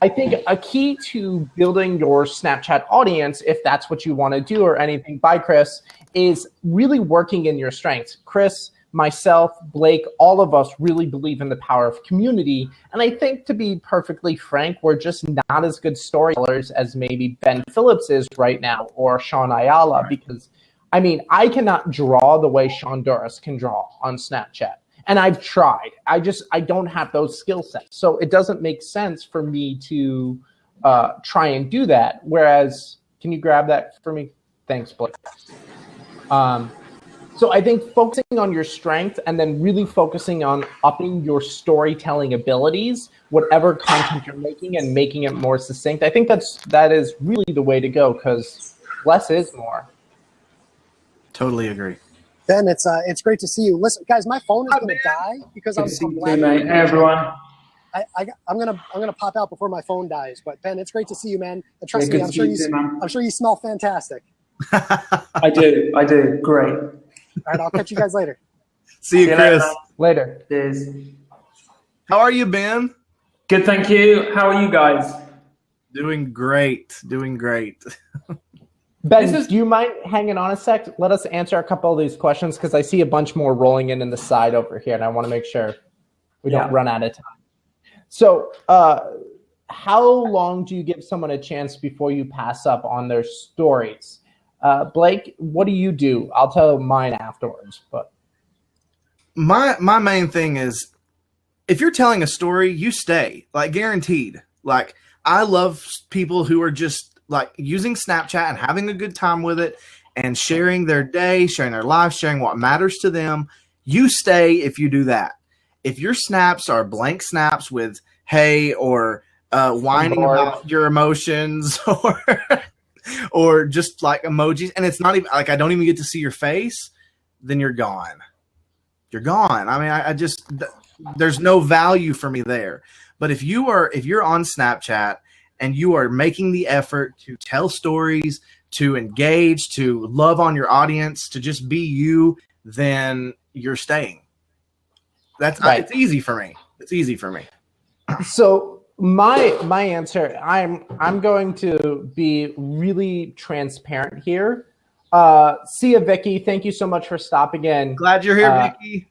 I think a key to building your Snapchat audience, if that's what you want to do or anything, by Chris, is really working in your strengths. Chris, myself, Blake, all of us really believe in the power of community. And I think, to be perfectly frank, we're just not as good storytellers as maybe Ben Phillips is right now, or Sean Ayala, because, I mean, I cannot draw the way Sean Doris can draw on Snapchat. And I've tried. I don't have those skill sets. So it doesn't make sense for me to try and do that. Whereas, can you grab that for me? Thanks, Blake. So I think focusing on your strength and then really focusing on upping your storytelling abilities, whatever content you're making, and making it more succinct. I think that is really the way to go, because less is more. Totally agree. Ben, it's great to see you. Listen, guys, my phone is going to die because I'm black. Hey, everyone. I'm gonna pop out before my phone dies. But Ben, it's great to see you, man. And trust me, I'm sure you smell fantastic. I do. Great. All right, I'll catch you guys later. See you, Chris. Later. Cheers. How are you, Ben? Good, thank you. How are you guys? Doing great. Ben, do you mind hanging on a sec? Let us answer a couple of these questions, because I see a bunch more rolling in the side over here, and I want to make sure we don't run out of time. So how long do you give someone a chance before you pass up on their stories? Blake, what do you do? I'll tell mine afterwards. But my main thing is, if you're telling a story, you stay, like, guaranteed. Like, I love people who are just like using Snapchat and having a good time with it and sharing their day, sharing their life, sharing what matters to them. You stay if you do that. If your snaps are blank snaps with hey or whining about your emotions or just like emojis, and it's not even like I don't even get to see your face, then you're gone. You're gone. I mean, I just, there's no value for me there. But if you're on Snapchat and you are making the effort to tell stories, to engage, to love on your audience, to just be you, then you're staying. That's right. It's easy for me. So my answer, I'm going to be really transparent here. Sia Vicky, thank you so much for stopping in. Glad you're here, Vicky.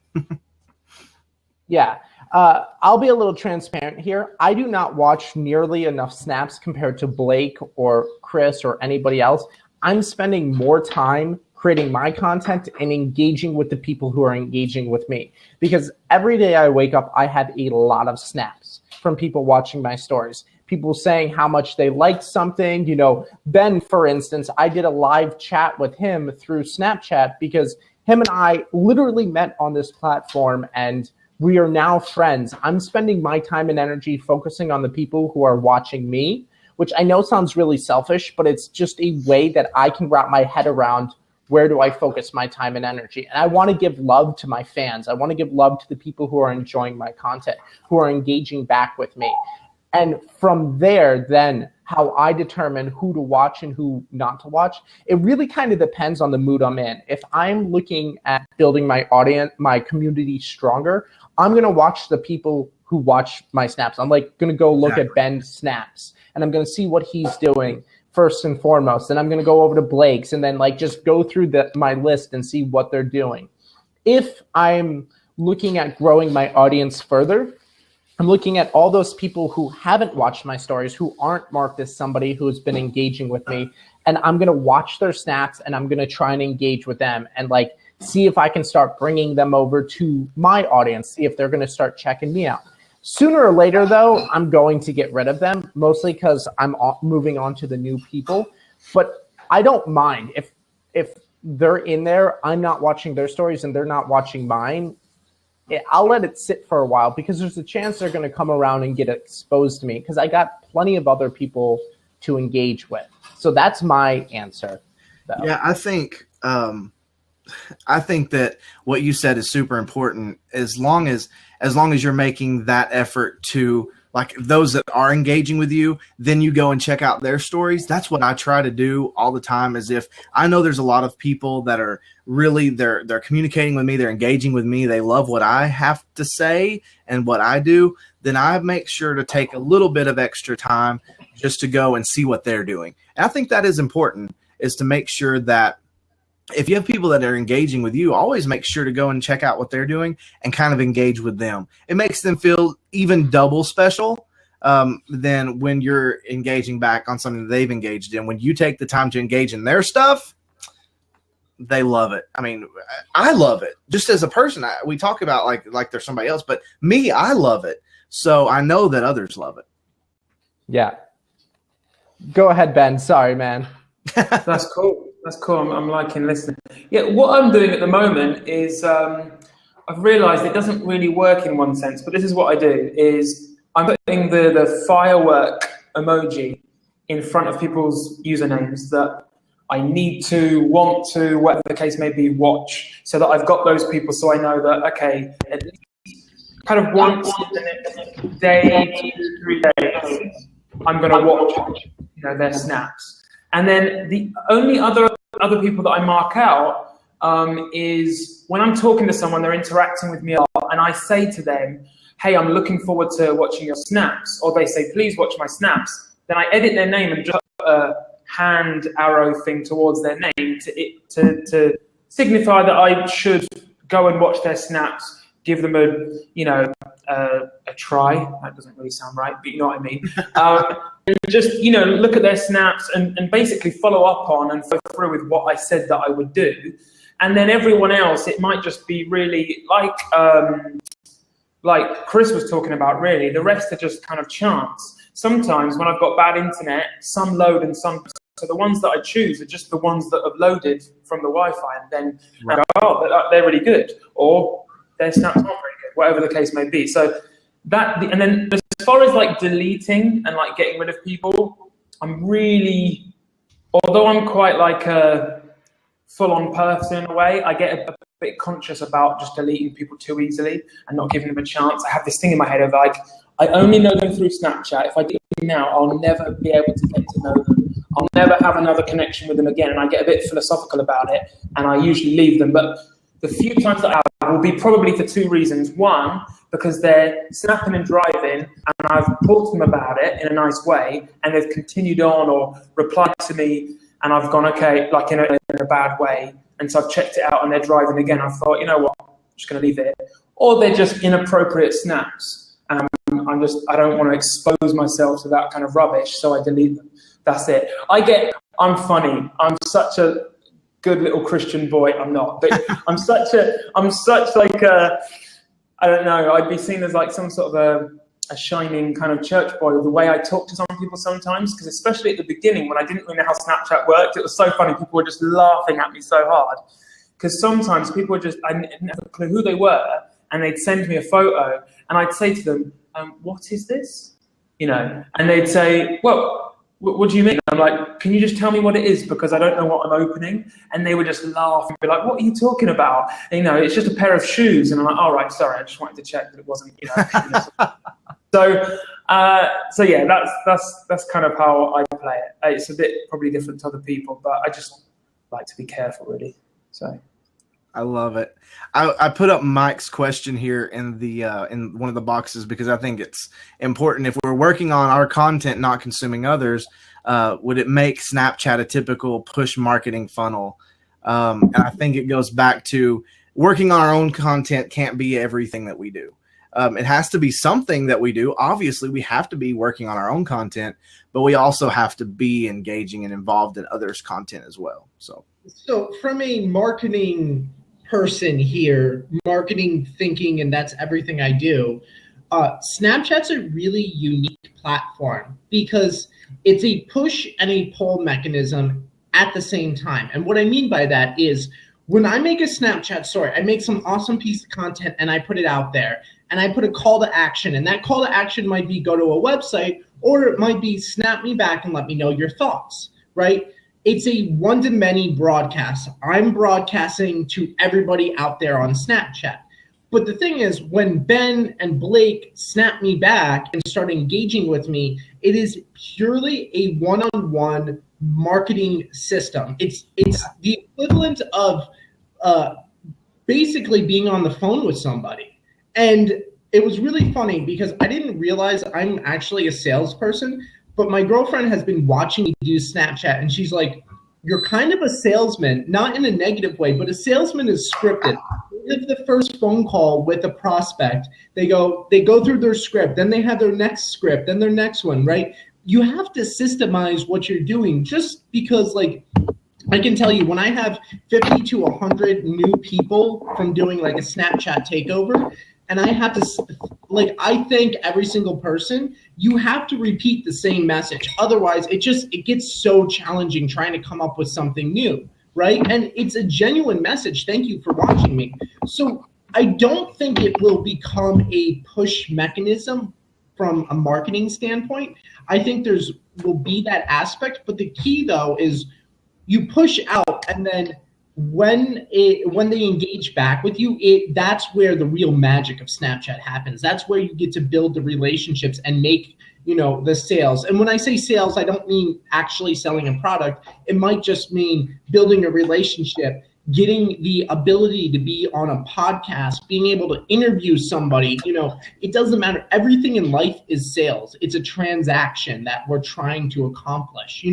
Yeah. I'll be a little transparent here. I do not watch nearly enough snaps compared to Blake or Chris or anybody else. I'm spending more time creating my content and engaging with the people who are engaging with me. Because every day I wake up, I have a lot of snaps from people watching my stories. People saying how much they liked something. You know, Ben, for instance, I did a live chat with him through Snapchat because him and I literally met on this platform, and we are now friends. I'm spending my time and energy focusing on the people who are watching me, which I know sounds really selfish, but it's just a way that I can wrap my head around where do I focus my time and energy. And I want to give love to my fans. I want to give love to the people who are enjoying my content, who are engaging back with me. And from there, then how I determine who to watch and who not to watch, it really kind of depends on the mood I'm in. If I'm looking at building my audience, my community stronger, I'm going to watch the people who watch my snaps. I'm like going to go look at Ben's snaps, and I'm going to see what he's doing first and foremost. And I'm going to go over to Blake's and then like just go through my list and see what they're doing. If I'm looking at growing my audience further, I'm looking at all those people who haven't watched my stories, who aren't marked as somebody who's been engaging with me. And I'm going to watch their snaps and I'm going to try and engage with them and like see if I can start bringing them over to my audience, see if they're going to start checking me out. Sooner or later, though, I'm going to get rid of them, mostly because I'm moving on to the new people. But I don't mind if they're in there, I'm not watching their stories and they're not watching mine. I'll let it sit for a while because there's a chance they're going to come around and get exposed to me because I got plenty of other people to engage with. So that's my answer, though. Yeah, I think that what you said is super important. As long as you're making that effort to like those that are engaging with you, then you go and check out their stories. That's what I try to do all the time. As if I know there's a lot of people that are really they're communicating with me, they're engaging with me, they love what I have to say and what I do. Then I make sure to take a little bit of extra time just to go and see what they're doing. And I think that is important, is to make sure that if you have people that are engaging with you, always make sure to go and check out what they're doing and kind of engage with them. It makes them feel even double special than when you're engaging back on something that they've engaged in. When you take the time to engage in their stuff, they love it. I mean, I love it. Just as a person, we talk about like there's somebody else, but me, I love it. So I know that others love it. Yeah. Go ahead, Ben. Sorry, man. That's cool. That's cool. I'm liking listening. Yeah, what I'm doing at the moment is I've realized it doesn't really work in one sense, but this is what I do is I'm putting the firework emoji in front of people's usernames that I need to, want to, whatever the case may be, watch, so that I've got those people so I know that, okay, at least kind of once in the next day, 2, 3 days, I'm going to watch, their snaps. And then the only other people that I mark out is when I'm talking to someone, they're interacting with me a lot, and I say to them, hey, I'm looking forward to watching your snaps, or they say, please watch my snaps. Then I edit their name and just put a hand arrow thing towards their name to signify that I should go and watch their snaps, give them a try. That doesn't really sound right, but you know what I mean. And just, look at their snaps and basically follow up on and follow through with what I said that I would do. And then everyone else, it might just be really like Chris was talking about, really. The rest are just kind of chance. Sometimes when I've got bad internet, some load and some. So the ones that I choose are just the ones that have loaded from the Wi-Fi, and then I go, oh, they're really good, or their snaps aren't very good, whatever the case may be. So that, and then as far as like deleting and like getting rid of people, I'm really, although I'm quite like a full-on person in a way, I get a bit conscious about just deleting people too easily and not giving them a chance. I have this thing in my head of like, I only know them through Snapchat. If I do it now, I'll never be able to get to know them. I'll never have another connection with them again. And I get a bit philosophical about it, and I usually leave them. But the few times that I have will be probably for 2 reasons. One, because they're snapping and driving, and I've talked to them about it in a nice way, and they've continued on or replied to me, and I've gone, okay, like in a bad way. And so I've checked it out, and they're driving again. I thought, you know what, I'm just going to leave it. Or they're just inappropriate snaps. I don't want to expose myself to that kind of rubbish, so I delete them. That's it. I'm funny. I'm such a good little Christian boy. I'm not, but I'm such like a, I don't know, I'd be seen as like some sort of a shining kind of church boy with the way I talk to some people sometimes, because especially at the beginning when I didn't really know how Snapchat worked, it was so funny. People were just laughing at me so hard, because sometimes people were just, I didn't have a clue who they were, and they'd send me a photo, and I'd say to them, what is this? And they'd say, well, what do you mean? I'm like, can you just tell me what it is? Because I don't know what I'm opening. And they would just laugh and be like, what are you talking about? And, it's just a pair of shoes. And I'm like, all right, sorry, I just wanted to check that it wasn't, So yeah, that's kind of how I play it. It's a bit probably different to other people, but I just like to be careful, really. So. I love it. I put up Mike's question here in the in one of the boxes because I think it's important. If we're working on our content, not consuming others, would it make Snapchat a typical push marketing funnel? And I think it goes back to working on our own content can't be everything that we do. It has to be something that we do. Obviously, we have to be working on our own content, but we also have to be engaging and involved in others' content as well. So from a marketing person here, marketing thinking, and that's everything I do, Snapchat's a really unique platform because it's a push and a pull mechanism at the same time. And what I mean by that is when I make a Snapchat story, I make some awesome piece of content and I put it out there and I put a call to action, and that call to action might be go to a website, or it might be snap me back and let me know your thoughts, right? It's a one-to-many broadcast. I'm broadcasting to everybody out there on Snapchat. But the thing is, when Ben and Blake snap me back and start engaging with me, it is purely a one-on-one marketing system. It's the equivalent of basically being on the phone with somebody. And it was really funny because I didn't realize I'm actually a salesperson, but my girlfriend has been watching me do Snapchat, and she's like, you're kind of a salesman, not in a negative way, but a salesman is scripted. If the first phone call with a prospect, they go through their script, then they have their next script, then their next one, right? You have to systemize what you're doing, just because, like, I can tell you, when I have 50 to 100 new people from doing like a Snapchat takeover, and I have to, like, I thank every single person, you have to repeat the same message. Otherwise, it gets so challenging trying to come up with something new, right? And it's a genuine message. Thank you for watching me. So I don't think it will become a push mechanism from a marketing standpoint. I think will be that aspect, but the key though is you push out, and then when they engage back with you, that's where the real magic of Snapchat happens. That's where you get to build the relationships and make, the sales. And when I say sales, I don't mean actually selling a product. It might just mean building a relationship, getting the ability to be on a podcast, being able to interview somebody. It doesn't matter. Everything in life is sales. It's a transaction that we're trying to accomplish.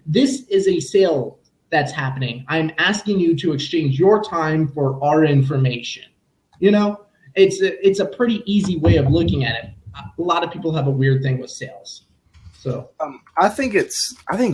This is a sale that's happening. I'm asking you to exchange your time for our information. It's a pretty easy way of looking at it. A lot of people have a weird thing with sales. So I think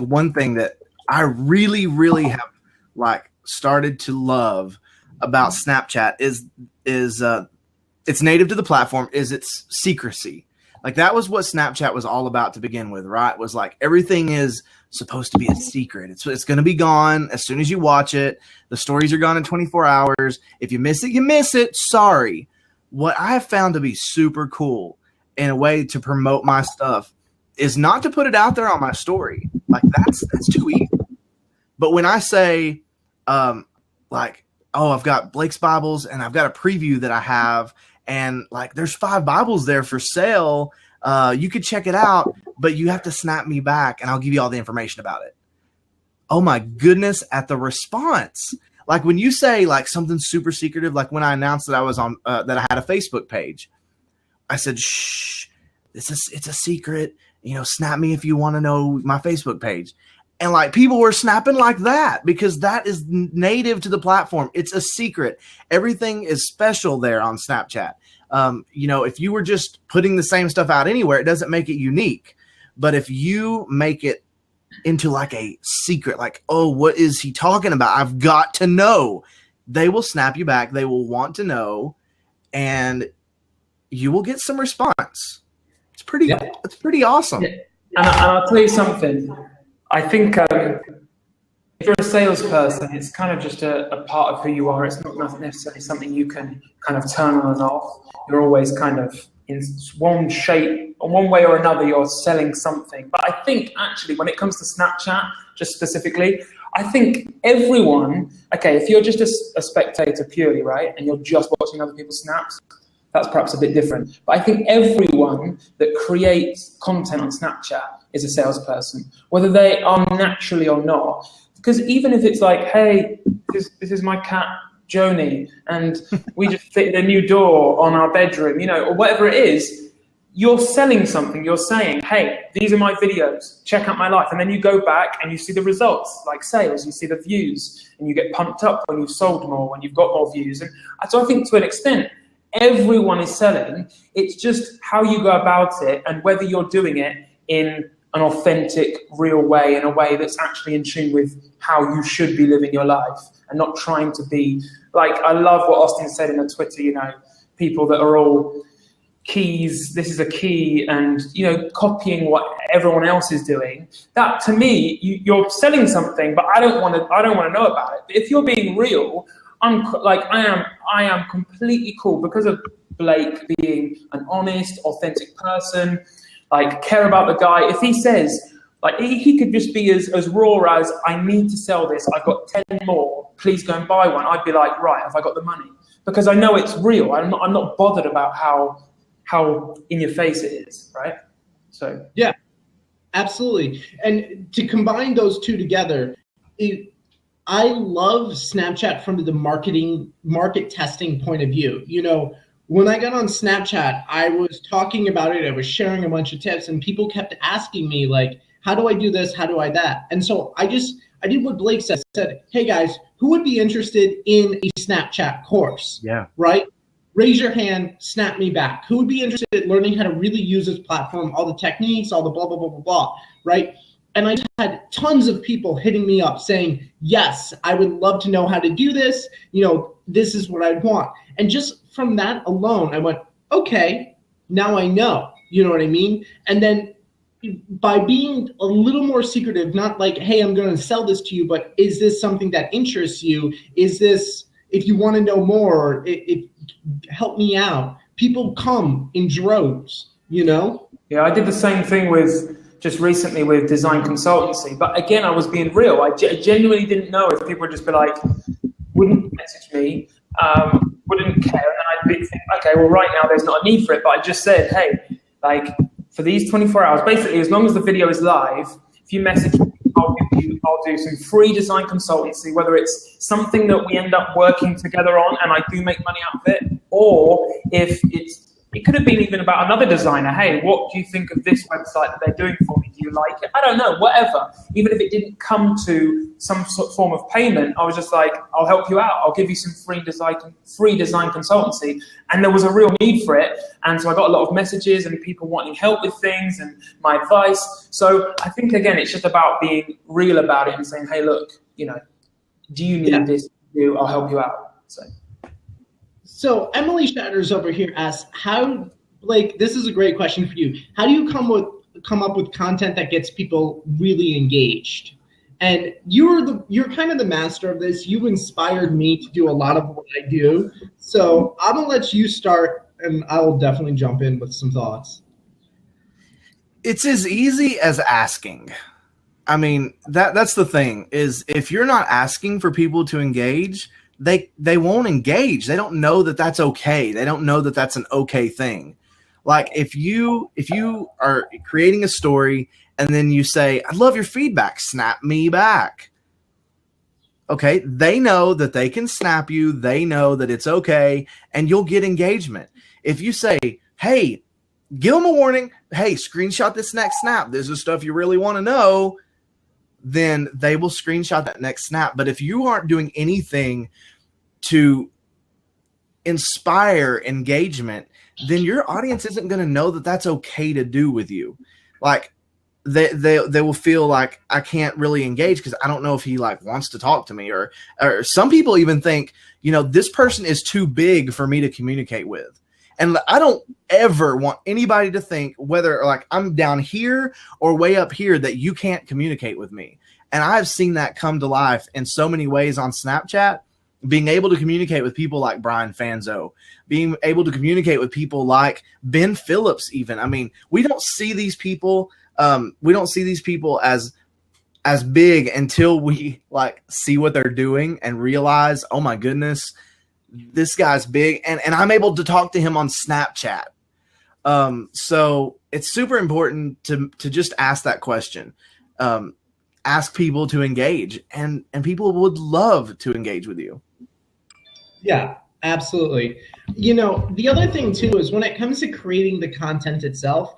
one thing that I really, really have like started to love about Snapchat is it's native to the platform, is its secrecy. Like, that was what Snapchat was all about to begin with, right? It was like everything is supposed to be a secret. It's going to be gone as soon as you watch it. The stories are gone in 24 hours. If you miss it, you miss it. Sorry. What I have found to be super cool in a way to promote my stuff is not to put it out there on my story. Like, that's too easy. But when I say, like, oh, I've got Blake's Bibles and I've got a preview that I have, and like there's 5 Bibles there for sale, you could check it out, but you have to snap me back and I'll give you all the information about it. Oh my goodness, at the response. Like, when you say like something super secretive, like when I announced that I was on, that I had a Facebook page, I said, shh, it's a secret, snap me if you want to know my Facebook page. And like, people were snapping like that because that is native to the platform. It's a secret. Everything is special there on Snapchat. If you were just putting the same stuff out anywhere, it doesn't make it unique. But if you make it into like a secret, like, oh, what is he talking about? I've got to know. They will snap you back. They will want to know, and you will get some response. It's pretty awesome. Yeah. And I'll tell you something. I think if you're a salesperson, it's kind of just a part of who you are. It's not necessarily something you can kind of turn on and off. You're always kind of in one shape, or one way or another, you're selling something. But I think actually when it comes to Snapchat, just specifically, I think everyone, okay, if you're just a spectator purely, right, and you're just watching other people's snaps, that's perhaps a bit different. But I think everyone that creates content on Snapchat is a salesperson, whether they are naturally or not. Because even if it's like, hey, this is my cat, Joni, and we just fitted a new door on our bedroom, or whatever it is, you're selling something. You're saying, hey, these are my videos, check out my life. And then you go back and you see the results, like sales, you see the views, and you get pumped up when you've sold more, when you've got more views. And so I think to an extent, everyone is selling. It's just how you go about it and whether you're doing it in an authentic, real way, in a way that's actually in tune with how you should be living your life, and not trying to be like, I love what Austin said in a Twitter, people that are all keys, this is a key, and, copying what everyone else is doing. That, to me, you're selling something, but I don't want to know about it. But if you're being real, I am completely cool because of Blake being an honest, authentic person, like, care about the guy. If he says, like, he could just be as raw as, I need to sell this, I've got 10 more, please go and buy one. I'd be like, right, have I got the money? Because I know it's real. I'm not bothered about how in your face it is, right? So yeah, absolutely. And to combine those two together, I love Snapchat from the market testing point of view. When I got on Snapchat, I was talking about it. I was sharing a bunch of tips, and people kept asking me, like, how do I do this? How do I that? And so I did what Blake said. I said, hey guys, who would be interested in a Snapchat course? Yeah. Right? Raise your hand, snap me back. Who would be interested in learning how to really use this platform, all the techniques, all the blah, blah, blah, blah, blah, right? And I had tons of people hitting me up saying, yes, I would love to know how to do this. You know, this is what I'd want. And just from that alone, I went, okay, now I know. You know what I mean? And then by being a little more secretive, not like, hey, I'm going to sell this to you, but is this something that interests you? Is this, if you want to know more, help me out. People come in droves, you know? Yeah, I did the same thing with just recently with design consultancy. But again, I was being real. I genuinely didn't know if people would just be like, wouldn't message me, wouldn't care. And then I'd think, okay, well, right now there's not a need for it. But I just said, hey, like for these 24 hours, basically, as long as the video is live, if you message me, I'll do some free design consultancy, whether it's something that we end up working together on and I do make money out of it, or if it could have been even about another designer. Hey, what do you think of this website that they're doing for me? Do you like it? I don't know, whatever. Even if it didn't come to some sort of form of payment, I was just like, I'll help you out. I'll give you some free design consultancy. And there was a real need for it. And so I got a lot of messages and people wanting help with things and my advice. So I think, again, it's just about being real about it and saying, hey, look, you know, do you need this? I'll help you out. So Emily Shatters over here asks, how, Blake, this is a great question for you. How do you come up with content that gets people really engaged? And you're kind of the master of this. You've inspired me to do a lot of what I do. So I'm gonna let you start, and I'll definitely jump in with some thoughts. It's as easy as asking. I mean, that's the thing, is if you're not asking for people to engage, they won't engage. They don't know that that's okay. They don't know that that's an okay thing. Like if you are creating a story and then you say, I love your feedback, snap me back. Okay, they know that they can snap you. They know that it's okay, and you'll get engagement. If you say, hey, give them a warning, hey, screenshot this next snap. This is stuff you really want to know, then they will screenshot that next snap. But if you aren't doing anything to inspire engagement, then your audience isn't going to know that that's okay to do with you. Like they will feel like, I can't really engage because I don't know if he like wants to talk to me, or some people even think, you know, this person is too big for me to communicate with. And I don't ever want anybody to think, whether like I'm down here or way up here, that you can't communicate with me. And I've seen that come to life in so many ways on Snapchat, being able to communicate with people like Brian Fanzo, being able to communicate with people like Ben Phillips even. I mean, we don't see these people as big until we like see what they're doing and realize, oh my goodness, this guy's big, and I'm able to talk to him on Snapchat. So it's super important to just ask that question. Ask people to engage, and people would love to engage with you. Yeah, absolutely. You know, the other thing too is when it comes to creating the content itself,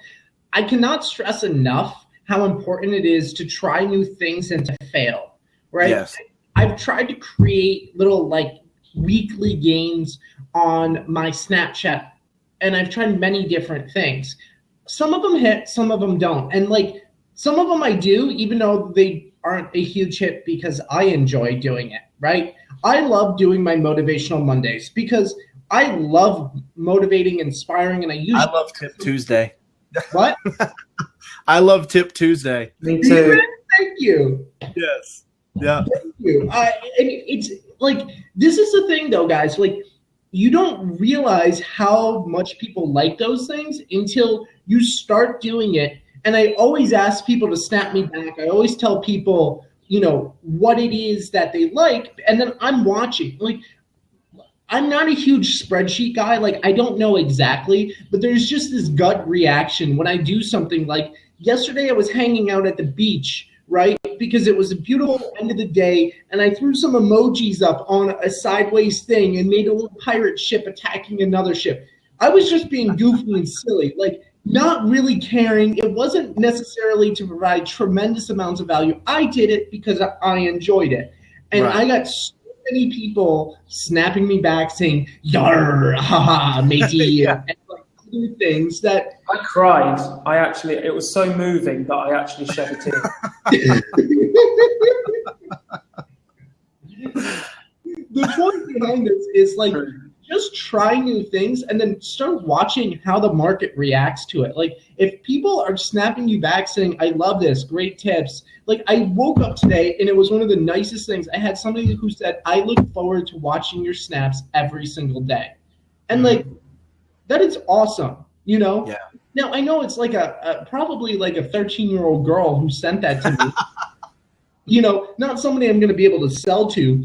I cannot stress enough how important it is to try new things and to fail, right? Yes. I've tried to create little like weekly games on my Snapchat, and I've tried many different things. Some of them hit, some of them don't. And like some of them I do, even though they aren't a huge hit, because I enjoy doing it, right? I love doing my Motivational Mondays because I love motivating, inspiring, and I love Tip Tuesday. What? I love Tip Tuesday. Me too. Thank you. Yes. Yeah. Thank you. And it's like, this is the thing though, guys, like you don't realize how much people like those things until you start doing it. And I always ask people to snap me back. I always tell people, you know, what it is that they like. And then I'm watching. Like, I'm not a huge spreadsheet guy. Like, I don't know exactly, but there's just this gut reaction when I do something. Like yesterday I was hanging out at the beach, right? Because it was a beautiful end of the day, and I threw some emojis up on a sideways thing and made a little pirate ship attacking another ship. I was just being goofy and silly. Like, not really caring. It wasn't necessarily to provide tremendous amounts of value. I did it because I enjoyed it. And Right. I got so many people snapping me back saying, "Yar, haha, matey," Yeah. and like other things that I cried. It was so moving that I actually shed a tear. the point behind this is like just try new things and then start watching how the market reacts to it. Like if people are snapping you back saying, "I love this, great tips." Like I woke up today and it was one of the nicest things. I had somebody who said, "I look forward to watching your snaps every single day." And like that is awesome, you know? Yeah. Now I know it's like a probably like a 13-year-old girl who sent that to me. You know, not somebody I'm going to be able to sell to.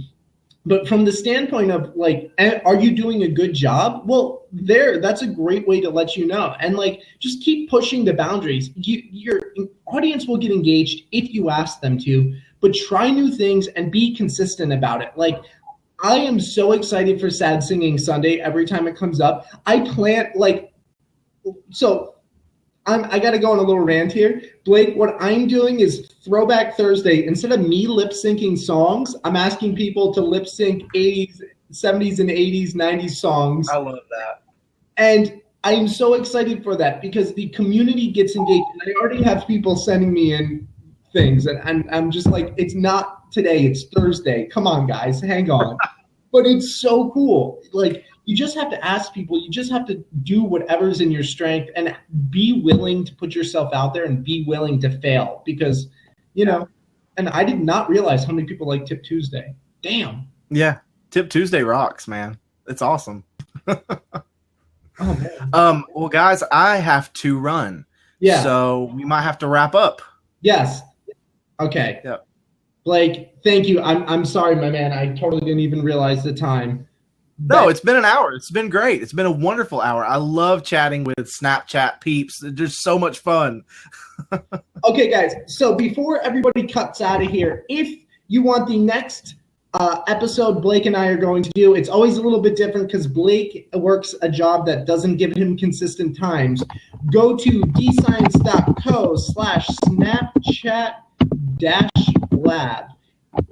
But from the standpoint of like, are you doing a good job? Well, that's a great way to let you know. And like, just keep pushing the boundaries. Your audience will get engaged if you ask them to, but try new things and be consistent about it. Like, I am so excited for Sad Singing Sunday every time it comes up. I plan I got to go on a little rant here. Blake, what I'm doing is Throwback Thursday. Instead of me lip syncing songs, I'm asking people to lip sync 80s, 70s, and 80s, 90s songs. I love that. And I'm so excited for that because the community gets engaged. And I already have people sending me in things. And I'm just like, it's not today, it's Thursday. Come on, guys, hang on. But it's so cool. Like, you just have to ask people. You just have to do whatever's in your strength and be willing to put yourself out there and be willing to fail because, you know, and I did not realize how many people like Tip Tuesday. Damn. Yeah. Tip Tuesday rocks, man. It's awesome. Oh, man. Well, guys, I have to run. Yeah. So we might have to wrap up. Yes. Okay. Yeah. Blake, thank you. I'm sorry, my man. I totally didn't even realize the time. No, it's been an hour. It's been great. It's been a wonderful hour. I love chatting with Snapchat peeps. They're just so much fun. Okay, guys. So before everybody cuts out of here, if you want the next episode Blake and I are going to do, it's always a little bit different because Blake works a job that doesn't give him consistent times. Go to dscience.co/Snapchat-lab.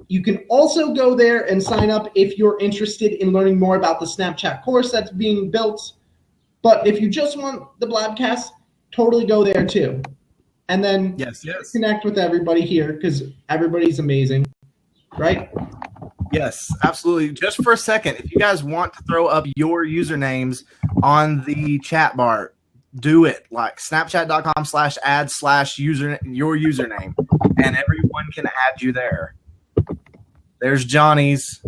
You can also go there and sign up if you're interested in learning more about the Snapchat course that's being built. But if you just want the Blabcast, totally go there too. And then Yes. connect with everybody here because everybody's amazing, right? Yes, absolutely. Just for a second, if you guys want to throw up your usernames on the chat bar, do it. Like snapchat.com/add/your username, and everyone can add you there. There's Johnny's.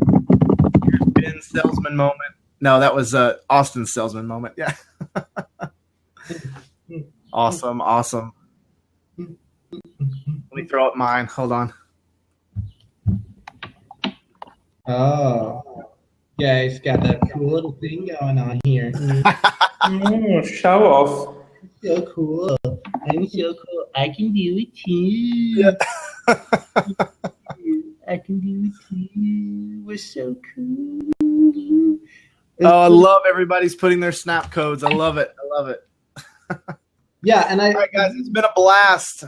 Here's Ben's salesman moment. No, that was Austin's salesman moment. Yeah. Awesome. Let me throw up mine. Hold on. Oh, yeah, it's got that cool little thing going on here. Show off. So cool. I'm so cool. I can do it too. Yeah. I can do it too. We're so cool. Oh, I love everybody's putting their snap codes. I love it. Yeah, and All right, guys, it's been a blast.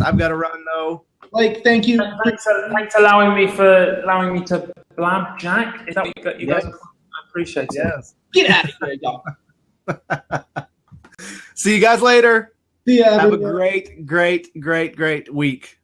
I've got to run though. like, thank you. Thanks for allowing me to blab Jack. Is that what you guys? I appreciate it. Yes. Get out of here, y'all. See you guys later. See ya, Have a everyone. great week.